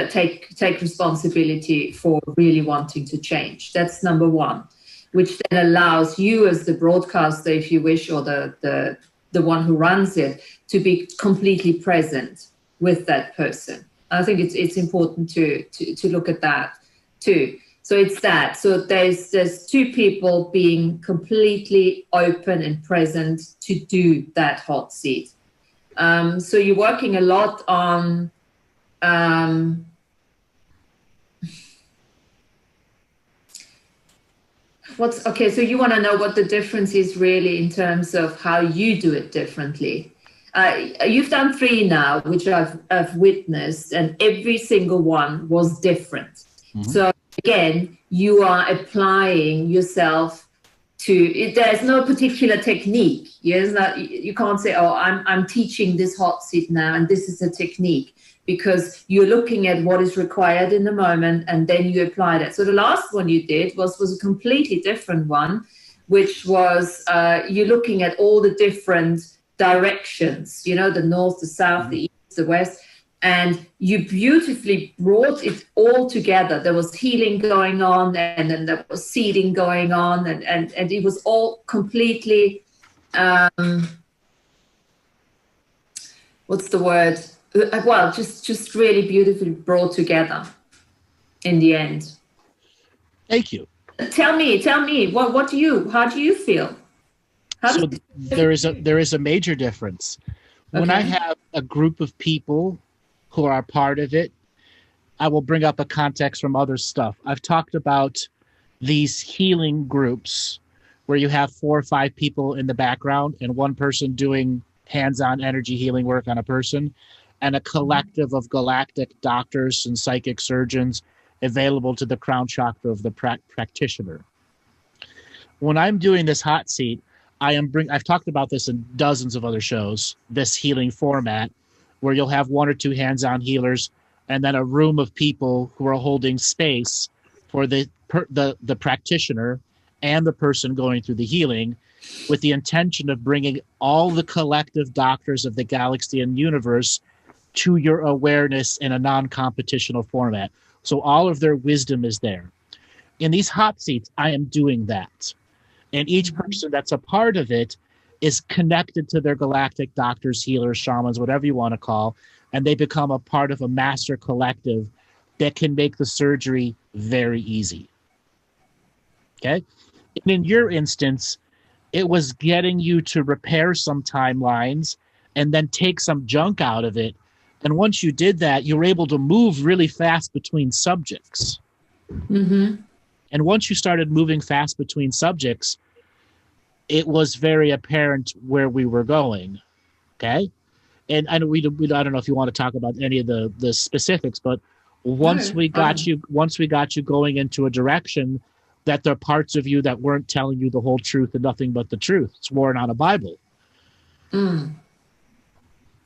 take responsibility for really wanting to change. That's number one, which then allows you as the broadcaster, if you wish, or the one who runs it, to be completely present with that person. I think it's important to look at that too. So it's that. So there's two people being completely open and present to do that hot seat. So you're working a lot on so you want to know what the difference is really in terms of how you do it differently. You've done 3 now, which I've witnessed, and every single one was different. Mm-hmm. So again, you are applying yourself to. There's no particular technique. You can't say, "Oh, I'm teaching this hot seat now, and this is a technique," because you're looking at what is required in the moment, and then you apply that. So the last one you did was a completely different one, which was you're looking at all the different directions, the north, the south, the east, the west, and you beautifully brought it all together. There was healing going on, and then there was seeding going on, and it was all completely, what's the word? Well, just really beautifully brought together in the end. Thank you. Tell me, how do you feel? So there is a major difference. When I have a group of people who are a part of it, I will bring up a context from other stuff. I've talked about these healing groups where you have 4 or 5 people in the background and one person doing hands-on energy healing work on a person, and a collective of galactic doctors and psychic surgeons available to the crown chakra of the practitioner. When I'm doing this hot seat, I've talked about this in dozens of other shows, this healing format, where you'll have 1 or 2 hands-on healers and then a room of people who are holding space for the practitioner and the person going through the healing, with the intention of bringing all the collective doctors of the galaxy and universe to your awareness in a non-competitional format. So all of their wisdom is there. In these hot seats, I am doing that. And each person that's a part of it is connected to their galactic doctors, healers, shamans, whatever you want to call, and they become a part of a master collective that can make the surgery very easy. Okay? And in your instance, it was getting you to repair some timelines and then take some junk out of it. And once you did that, you were able to move really fast between subjects. Mm-hmm. And once you started moving fast between subjects, it was very apparent where we were going. Okay? And I know I don't know if you want to talk about any of the specifics, but once we got you going into a direction that there are parts of you that weren't telling you the whole truth and nothing but the truth, sworn on a Bible. Mm.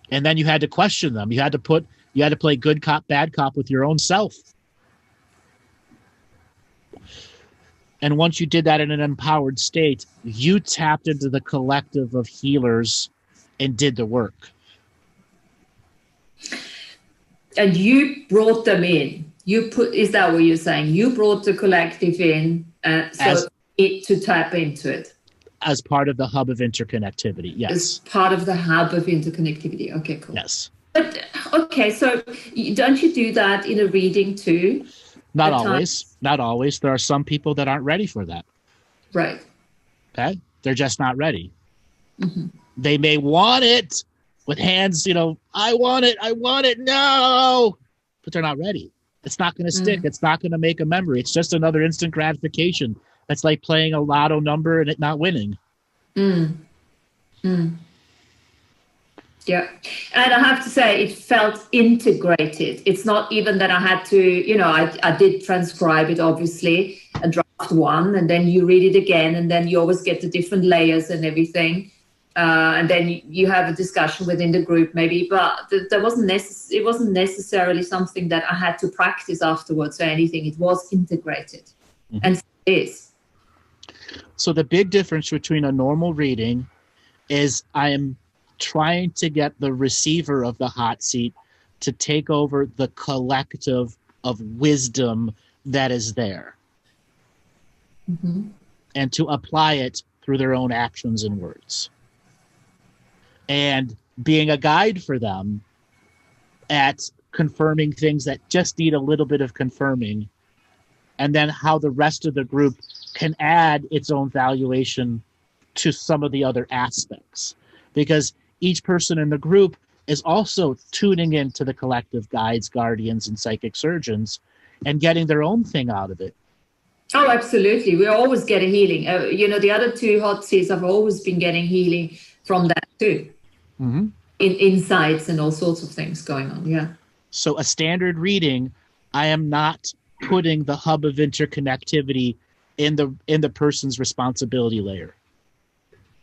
And then you had to question them. You had to play good cop, bad cop with your own self. And once you did that in an empowered state, you tapped into the collective of healers and did the work. And you brought them in. Is that what you're saying? You brought the collective in to tap into it. As part of the hub of interconnectivity, yes. As part of the hub of interconnectivity. Okay, cool. Yes. But, okay, so don't you do that in a reading too? Not always. Not always. There are some people that aren't ready for that. Right. Okay? They're just not ready. Mm-hmm. They may want it with hands, I want it, no! But they're not ready. It's not going to stick. It's not going to make a memory. It's just another instant gratification. That's like playing a lotto number and it not winning. Yeah. And I have to say, it felt integrated. It's not even that I had to, I did transcribe it, obviously, a draft 1, and then you read it again, and then you always get the different layers and everything. and then you have a discussion within the group maybe, but it wasn't necessarily something that I had to practice afterwards or anything. It was integrated. Mm-hmm. And it is. So the big difference between a normal reading is I am trying to get the receiver of the hot seat to take over the collective of wisdom that is there, mm-hmm. and to apply it through their own actions and words, and being a guide for them at confirming things that just need a little bit of confirming, and then how the rest of the group can add its own valuation to some of the other aspects, because each person in the group is also tuning into the collective guides, guardians, and psychic surgeons and getting their own thing out of it. Oh, absolutely. We're always getting healing. The other two hot seats have always been getting healing from that too. Mm-hmm. In insights and all sorts of things going on. Yeah. So a standard reading, I am not putting the hub of interconnectivity in the person's responsibility layer.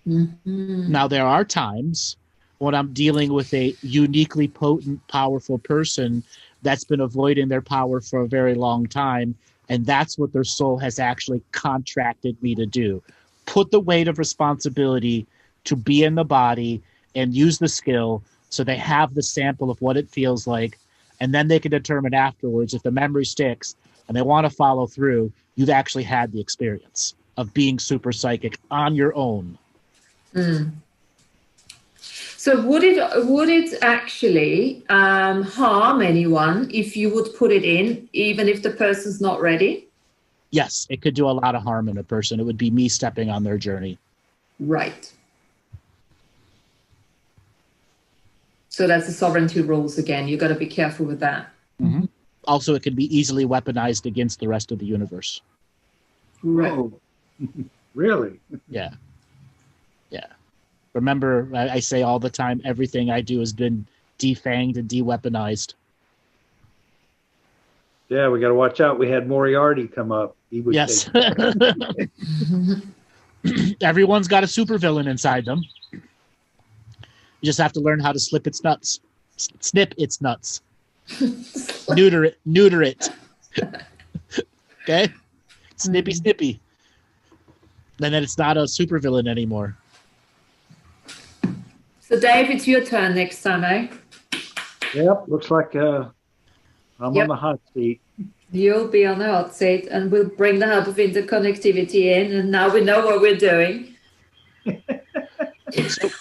Mm-hmm. Now, there are times when I'm dealing with a uniquely potent, powerful person that's been avoiding their power for a very long time, and that's what their soul has actually contracted me to do. Put the weight of responsibility to be in the body and use the skill so they have the sample of what it feels like, and then they can determine afterwards if the memory sticks and they want to follow through, you've actually had the experience of being super psychic on your own. Mm. So would it actually harm anyone if you would put it in, even if the person's not ready? Yes, it could do a lot of harm in a person. It would be me stepping on their journey. Right. So that's the sovereignty rules again. You've got to be careful with that. Mm-hmm. Also, it can be easily weaponized against the rest of the universe. Right. Oh, really? Yeah. Yeah. Remember, I say all the time, everything I do has been defanged and de-weaponized. Yeah, we got to watch out. We had Moriarty come up. He would yes. Everyone's got a supervillain inside them. You just have to learn how to snip its nuts. Neuter it. Okay? Snippy. And then it's not a supervillain anymore. So, Dave, it's your turn next time, eh? Yep, looks like I'm on the hot seat. You'll be on the hot seat, and we'll bring the hub of interconnectivity in, and now we know what we're doing.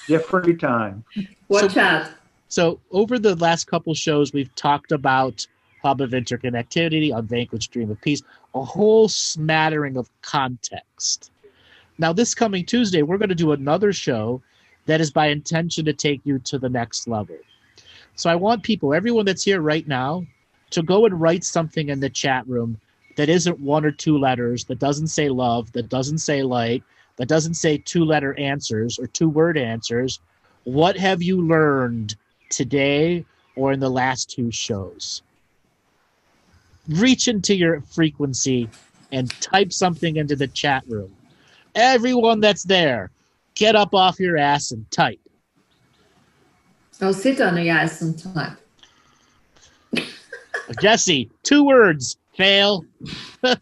Different time. Watch out. So, over the last couple shows, we've talked about hub of interconnectivity, Unvanquished Dream of Peace, a whole smattering of context. Now, this coming Tuesday, we're going to do another show that is by intention to take you to the next level. So I want people, everyone that's here right now, to go and write something in the chat room that isn't 1 or 2 letters, that doesn't say love, that doesn't say light, that doesn't say 2-letter answers or 2-word answers. What have you learned today or in the last 2 shows? Reach into your frequency and type something into the chat room. Everyone that's there, get up off your ass and type. I'll sit on your ass and type. Jesse, 2 words. Fail. All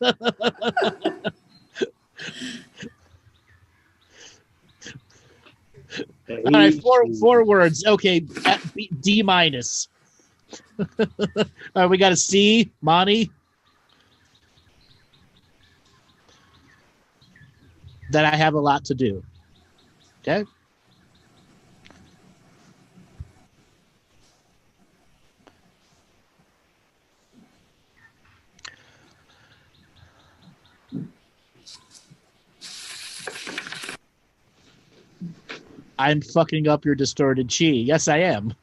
right, 4 words. Okay, D-. All right, we got a C. Monty. Then I have a lot to do. Okay. I'm fucking up your distorted chi. Yes, I am.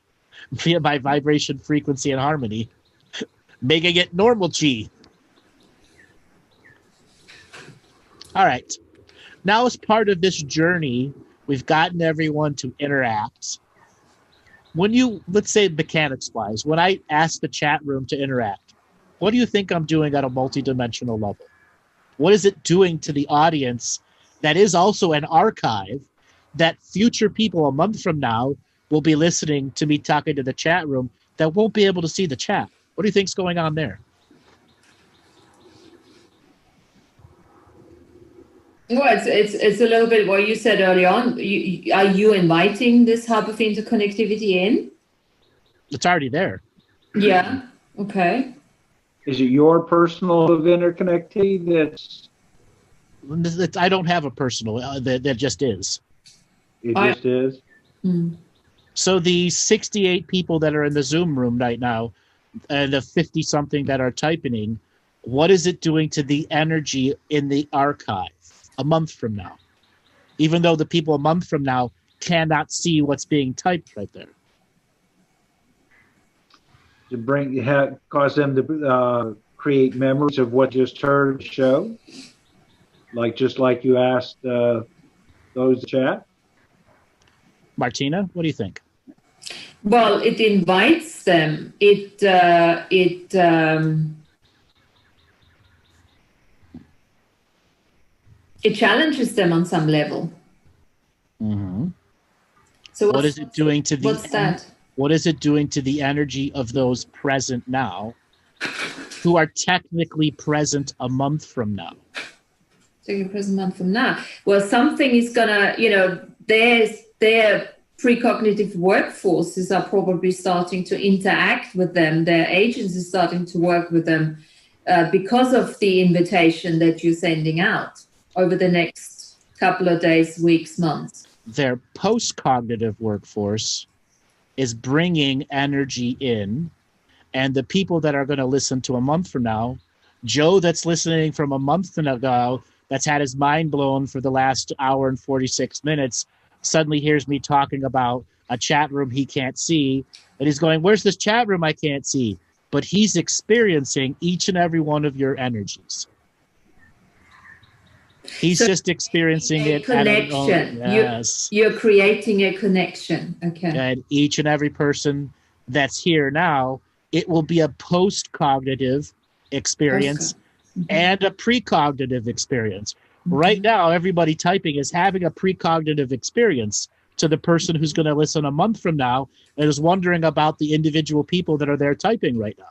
Via my vibration, frequency, and harmony. Making it normal chi. All right. Now, as part of this journey, we've gotten everyone to interact. When you, let's say mechanics-wise, when I ask the chat room to interact, what do you think I'm doing at a multidimensional level? What is it doing to the audience that is also an archive that future people a month from now will be listening to me talking to the chat room that won't be able to see the chat. What do you think's going on there? Well, it's a little bit what you said early on. Are you inviting this hub of interconnectivity in? It's already there. Yeah. Okay. Is it your personal hub of interconnectivity that's... I don't have a personal, that just is. It just is? Hmm. So the 68 people that are in the Zoom room right now, and the 50-something that are typing, what is it doing to the energy in the archive a month from now? Even though the people a month from now cannot see what's being typed right there. To cause them to create memories of what just heard the show? Just like you asked those to chat? Martina, what do you think? Well, it invites them. It challenges them on some level. Mm-hmm. So what is it doing to the? What's that? What is it doing to the energy of those present now, who are technically present a month from now? Present month from now. Well, something is gonna, their precognitive workforces are probably starting to interact with them. Their agents are starting to work with them because of the invitation that you're sending out over the next couple of days, weeks, months. Their post-cognitive workforce is bringing energy in, and the people that are going to listen to a month from now, Joe that's listening from a month ago, that's had his mind blown for the last hour and 46 minutes, suddenly hears me talking about a chat room he can't see, and he's going, where's this chat room I can't see? But he's experiencing each and every one of your energies. He's just experiencing it. Connection. Yes. You're creating a connection. Okay. And each and every person that's here now, it will be a post-cognitive experience and a precognitive experience. Mm-hmm. Right now, everybody typing is having a precognitive experience to the person who's going to listen a month from now and is wondering about the individual people that are there typing right now.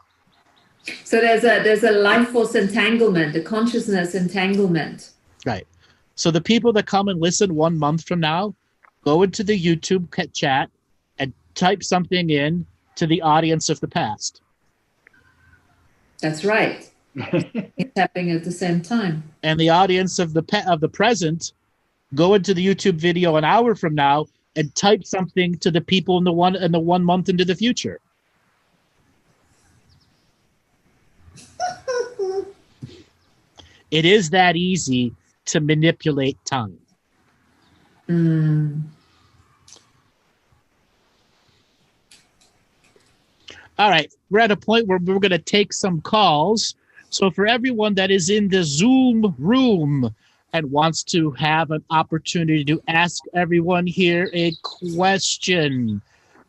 So there's a life force entanglement, a consciousness entanglement. Right. So the people that come and listen 1 month from now, go into the YouTube chat and type something in to the audience of the past. That's right. It's happening at the same time. And the audience of the present, go into the YouTube video an hour from now and type something to the people in the 1 month into the future. It is that easy to manipulate time. Mm. All right, we're at a point where we're going to take some calls. So for everyone that is in the Zoom room and wants to have an opportunity to ask everyone here a question,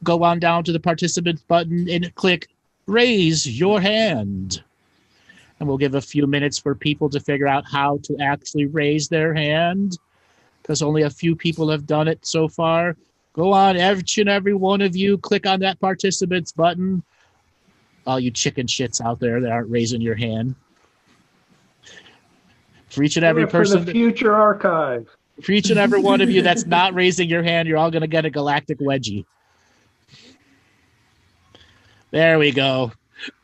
go on down to the participants button and click raise your hand. And we'll give a few minutes for people to figure out how to actually raise their hand, because only a few people have done it so far. Go on, each and every one of you, click on that participants button. All you chicken shits out there that aren't raising your hand. For each and every person. For the future archive. For each and every one of you that's not raising your hand, you're all going to get a galactic wedgie. There we go.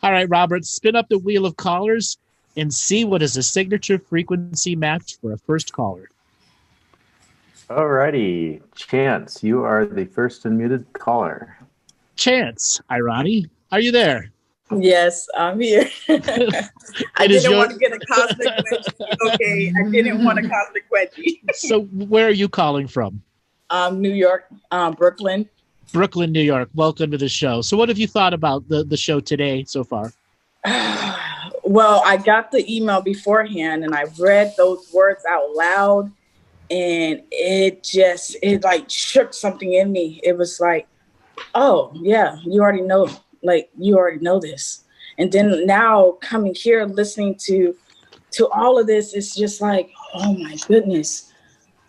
All right, Robert, spin up the wheel of callers and see what is a signature frequency match for a first caller. All righty. Chance, you are the first unmuted caller. Chance, Irani, are you there? Yes, I'm here. I didn't want to get a cosmic wedgie. Okay, I didn't want a cosmic wedgie. So where are you calling from? New York, Brooklyn. Brooklyn, New York. Welcome to the show. So what have you thought about the show today so far? Well, I got the email beforehand and I read those words out loud, and it like shook something in me. It was like, oh yeah, you already know, like you already know this. And then now coming here, listening to all of this, it's just like, oh my goodness.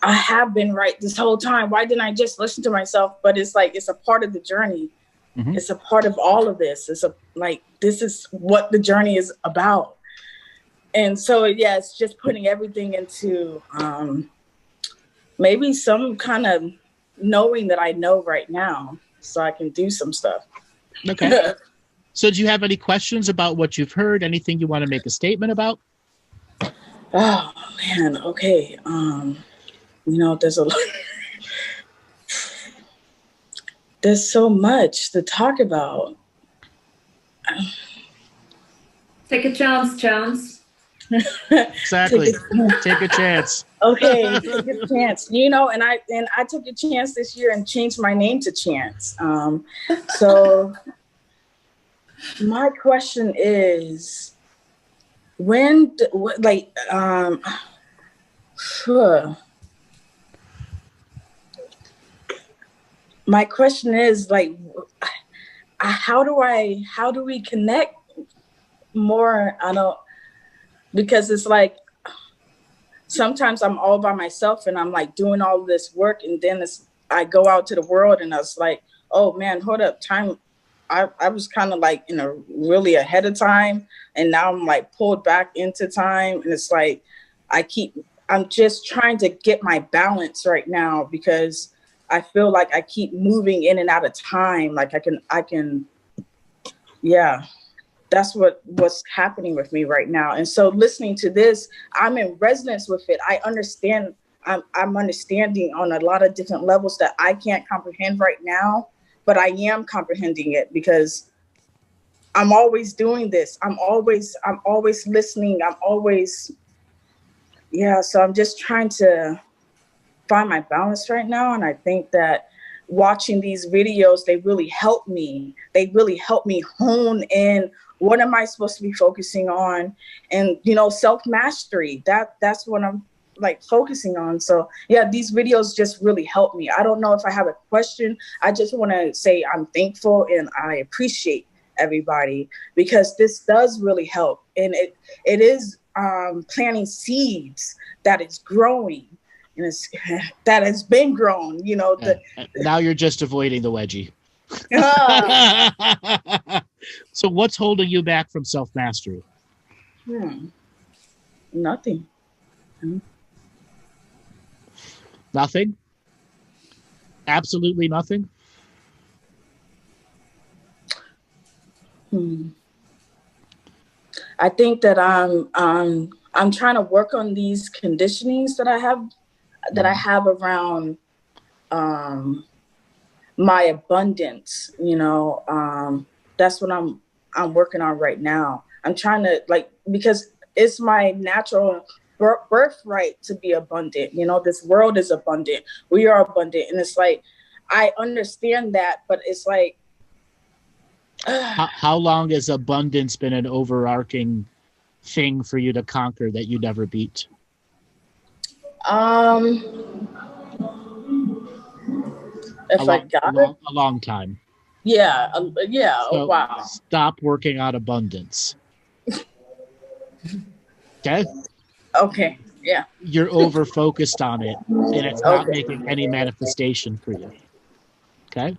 I have been right this whole time. Why didn't I just listen to myself? But it's like, it's a part of the journey. Mm-hmm. It's a part of all of this. This is what the journey is about. And so, yeah, it's just putting everything into maybe some kind of knowing that I know right now so I can do some stuff. Okay. So do you have any questions about what you've heard? Anything you want to make a statement about? Oh, man. Okay. There's a lot. There's so much to talk about. Take a chance. Exactly. Take a chance. Okay, take a chance. And I took a chance this year and changed my name to Chance. So my question is, my question is how do we connect more? Because it's like, sometimes I'm all by myself and I'm like doing all this work, and then I go out to the world and I was like, oh man, hold up, time. I was kind of like really ahead of time, and now I'm like pulled back into time, and it's like I'm just trying to get my balance right now, because I feel like I keep moving in and out of time. Like I can, yeah. That's what's happening with me right now. And so listening to this, I'm in resonance with it. I understand. I'm understanding on a lot of different levels that I can't comprehend right now, but I am comprehending it because I'm always doing this. I'm always listening. I'm always, yeah. So I'm just trying to find my balance right now. And I think that watching these videos, they really help me. They really help me hone in. What am I supposed to be focusing on? And, self-mastery, that's what I'm like focusing on. So yeah, these videos just really help me. I don't know if I have a question. I just want to say I'm thankful and I appreciate everybody, because this does really help. And it is planting seeds that is growing, and that has been grown, Now you're just avoiding the wedgie. So what's holding you back from self-mastery? Nothing. Nothing? Absolutely nothing? I think that I'm trying to work on these conditionings that I have around my abundance. That's what I'm working on right now. I'm trying to because it's my natural birthright to be abundant. This world is abundant. We are abundant. And it's like, I understand that, but it's like, how long has abundance been an overarching thing for you to conquer that you never beat? A long time. Yeah. So wow. Stop working on abundance. Okay. Okay. Yeah. You're over focused on it, and it's not making any manifestation for you. Okay.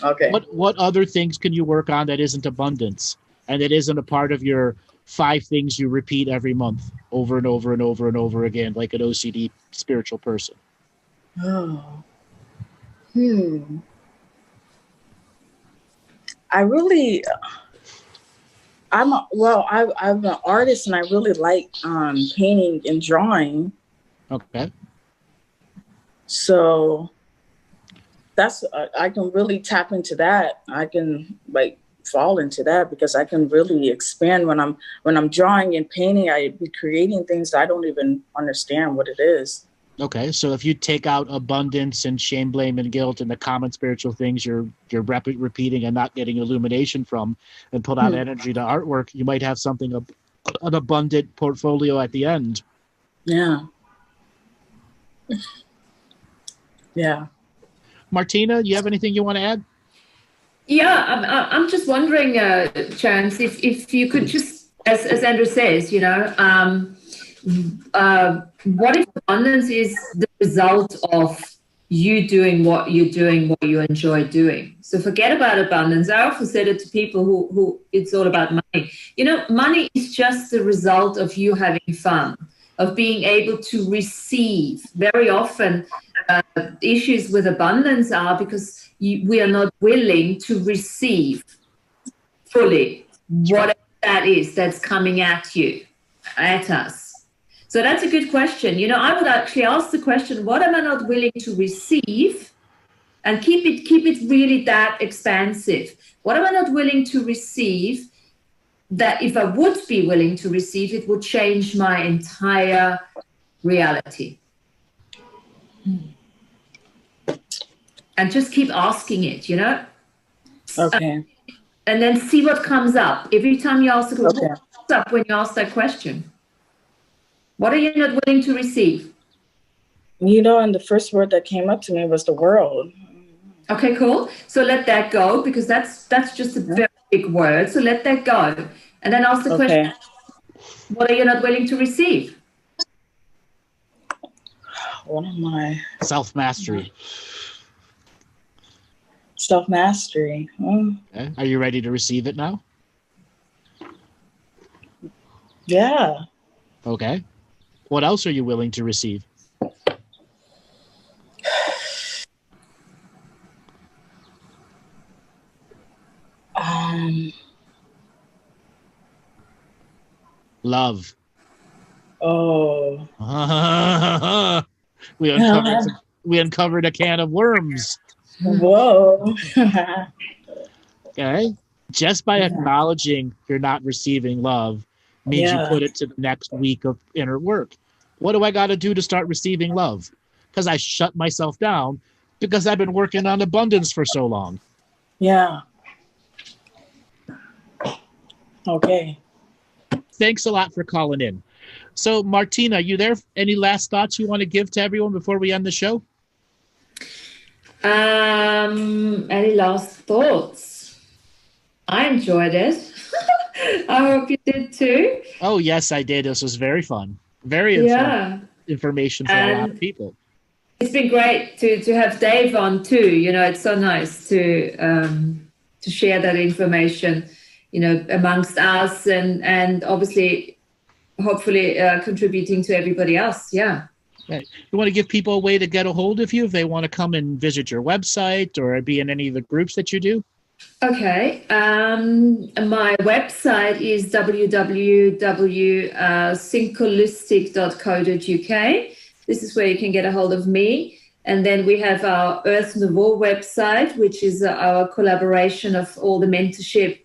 Okay. What other things can you work on that isn't abundance, and that isn't a part of your 5 things you repeat every month over and over and over and over again, like an OCD spiritual person? Oh. I'm an artist, and I really like painting and drawing. Okay. So that's I can really tap into that. I can fall into that, because I can really expand when I'm drawing and painting. I be creating things that I don't even understand what it is. Okay, so if you take out abundance and shame, blame, and guilt and the common spiritual things you're repeating and not getting illumination from, and put out energy to artwork, you might have something, an abundant portfolio at the end. Yeah. Yeah. Martina, do you have anything you want to add? Yeah, I'm just wondering, Chance, if you could just, as Andrew says, what if abundance is the result of you doing what you're doing, what you enjoy doing. So forget about abundance. I often said it to people who it's all about money. You know, money is just the result of you having fun, of being able to receive. Very often, issues with abundance are because we are not willing to receive fully whatever that is that's coming at you, at us. So that's a good question. You know, I would actually ask the question, what am I not willing to receive? And keep it really that expansive. What am I not willing to receive that if I would be willing to receive, it would change my entire reality? And just keep asking it, you know? Okay. And then see what comes up. Every time you ask the question, what comes up when you ask that question? What are you not willing to receive? You know, and the first word that came up to me was the world. Okay, cool. So let that go, because that's just a very big word. So let that go. And then ask the question, what are you not willing to receive? What am I? Self-mastery. Self-mastery. Okay. Are you ready to receive it now? Yeah. Okay. What else are you willing to receive? Love. Oh. We uncovered a can of worms. Whoa. Okay. Just by acknowledging you're not receiving love means you put it to the next week of inner work. What do I got to do to start receiving love? Because I shut myself down because I've been working on abundance for so long. Yeah. Okay. Thanks a lot for calling in. So, Martina, you there? Any last thoughts you want to give to everyone before we end the show? Any last thoughts? I enjoyed it. I hope you did too. Oh, yes, I did. This was very fun. Very information for a lot of people. It's been great to have Dave on too. You know, it's so nice to share that information, you know, amongst us and obviously, hopefully contributing to everybody else. Yeah. Right. You want to give people a way to get a hold of you if they want to come and visit your website or be in any of the groups that you do? Okay. My website is www.syncholistic.co.uk. This is where you can get a hold of me. And then we have our Earth Nouveau website, which is our collaboration of all the mentorship,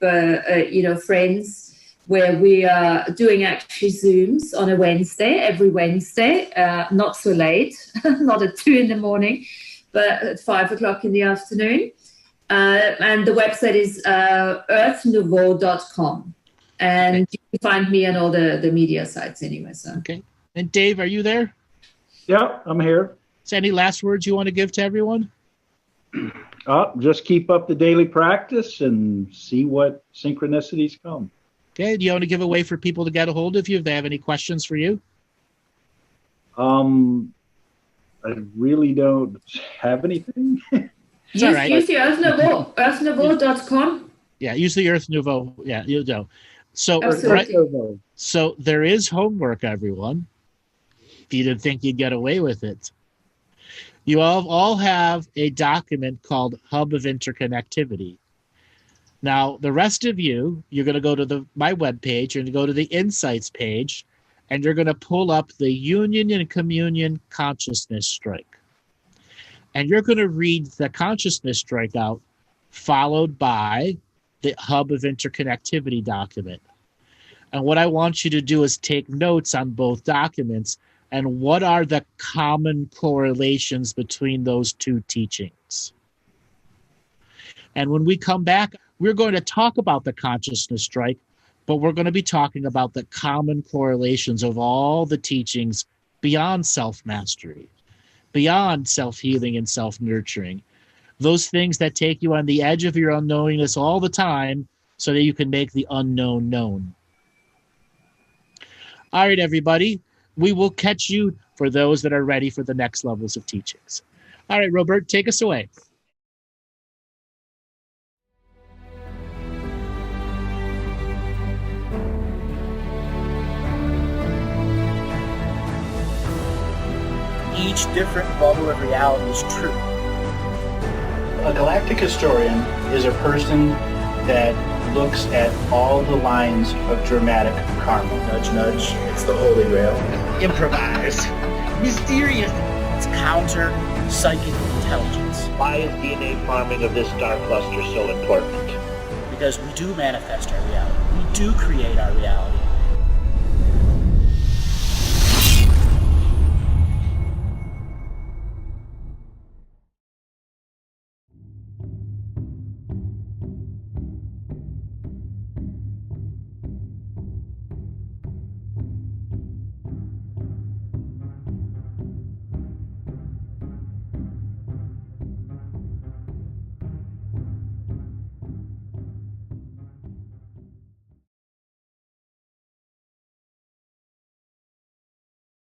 friends, where we are doing actually Zooms on a Wednesday, every Wednesday, not so late, not at 2 a.m, but at 5 o'clock in the afternoon. And the website is earthnouveau.com. And you can find me on all the media sites anyway. So. Okay. And Dave, are you there? Yeah, I'm here. Is there any last words you want to give to everyone? Just keep up the daily practice and see what synchronicities come. Okay. Do you want to give a way for people to get a hold of you if they have any questions for you? I really don't have anything. It's all right. Use the Earth Nouveau, earthnouveau.com. Yeah, use the Earth Nouveau. Yeah, you'll know. So, so there is homework, everyone. If you didn't think you'd get away with it. You all have a document called Hub of Interconnectivity. Now, the rest of you, you're going to go to my webpage, you're going to go to the Insights page, and you're going to pull up the Union and Communion Consciousness Strike. And you're going to read the Consciousness Strike out, followed by the Hub of Interconnectivity document. And what I want you to do is take notes on both documents and what are the common correlations between those two teachings. And when we come back, we're going to talk about the Consciousness Strike, but we're going to be talking about the common correlations of all the teachings beyond self-mastery, beyond self-healing and self-nurturing. Those things that take you on the edge of your unknowingness all the time so that you can make the unknown known. All right, everybody. We will catch you for those that are ready for the next levels of teachings. All right, Robert, take us away. Each different bubble of reality is true. A galactic historian is a person that looks at all the lines of dramatic karma. Nudge, nudge, it's the Holy Grail. Improvise. Mysterious. It's counter psychic intelligence. Why is DNA farming of this star cluster so important? Because we do manifest our reality. We do create our reality.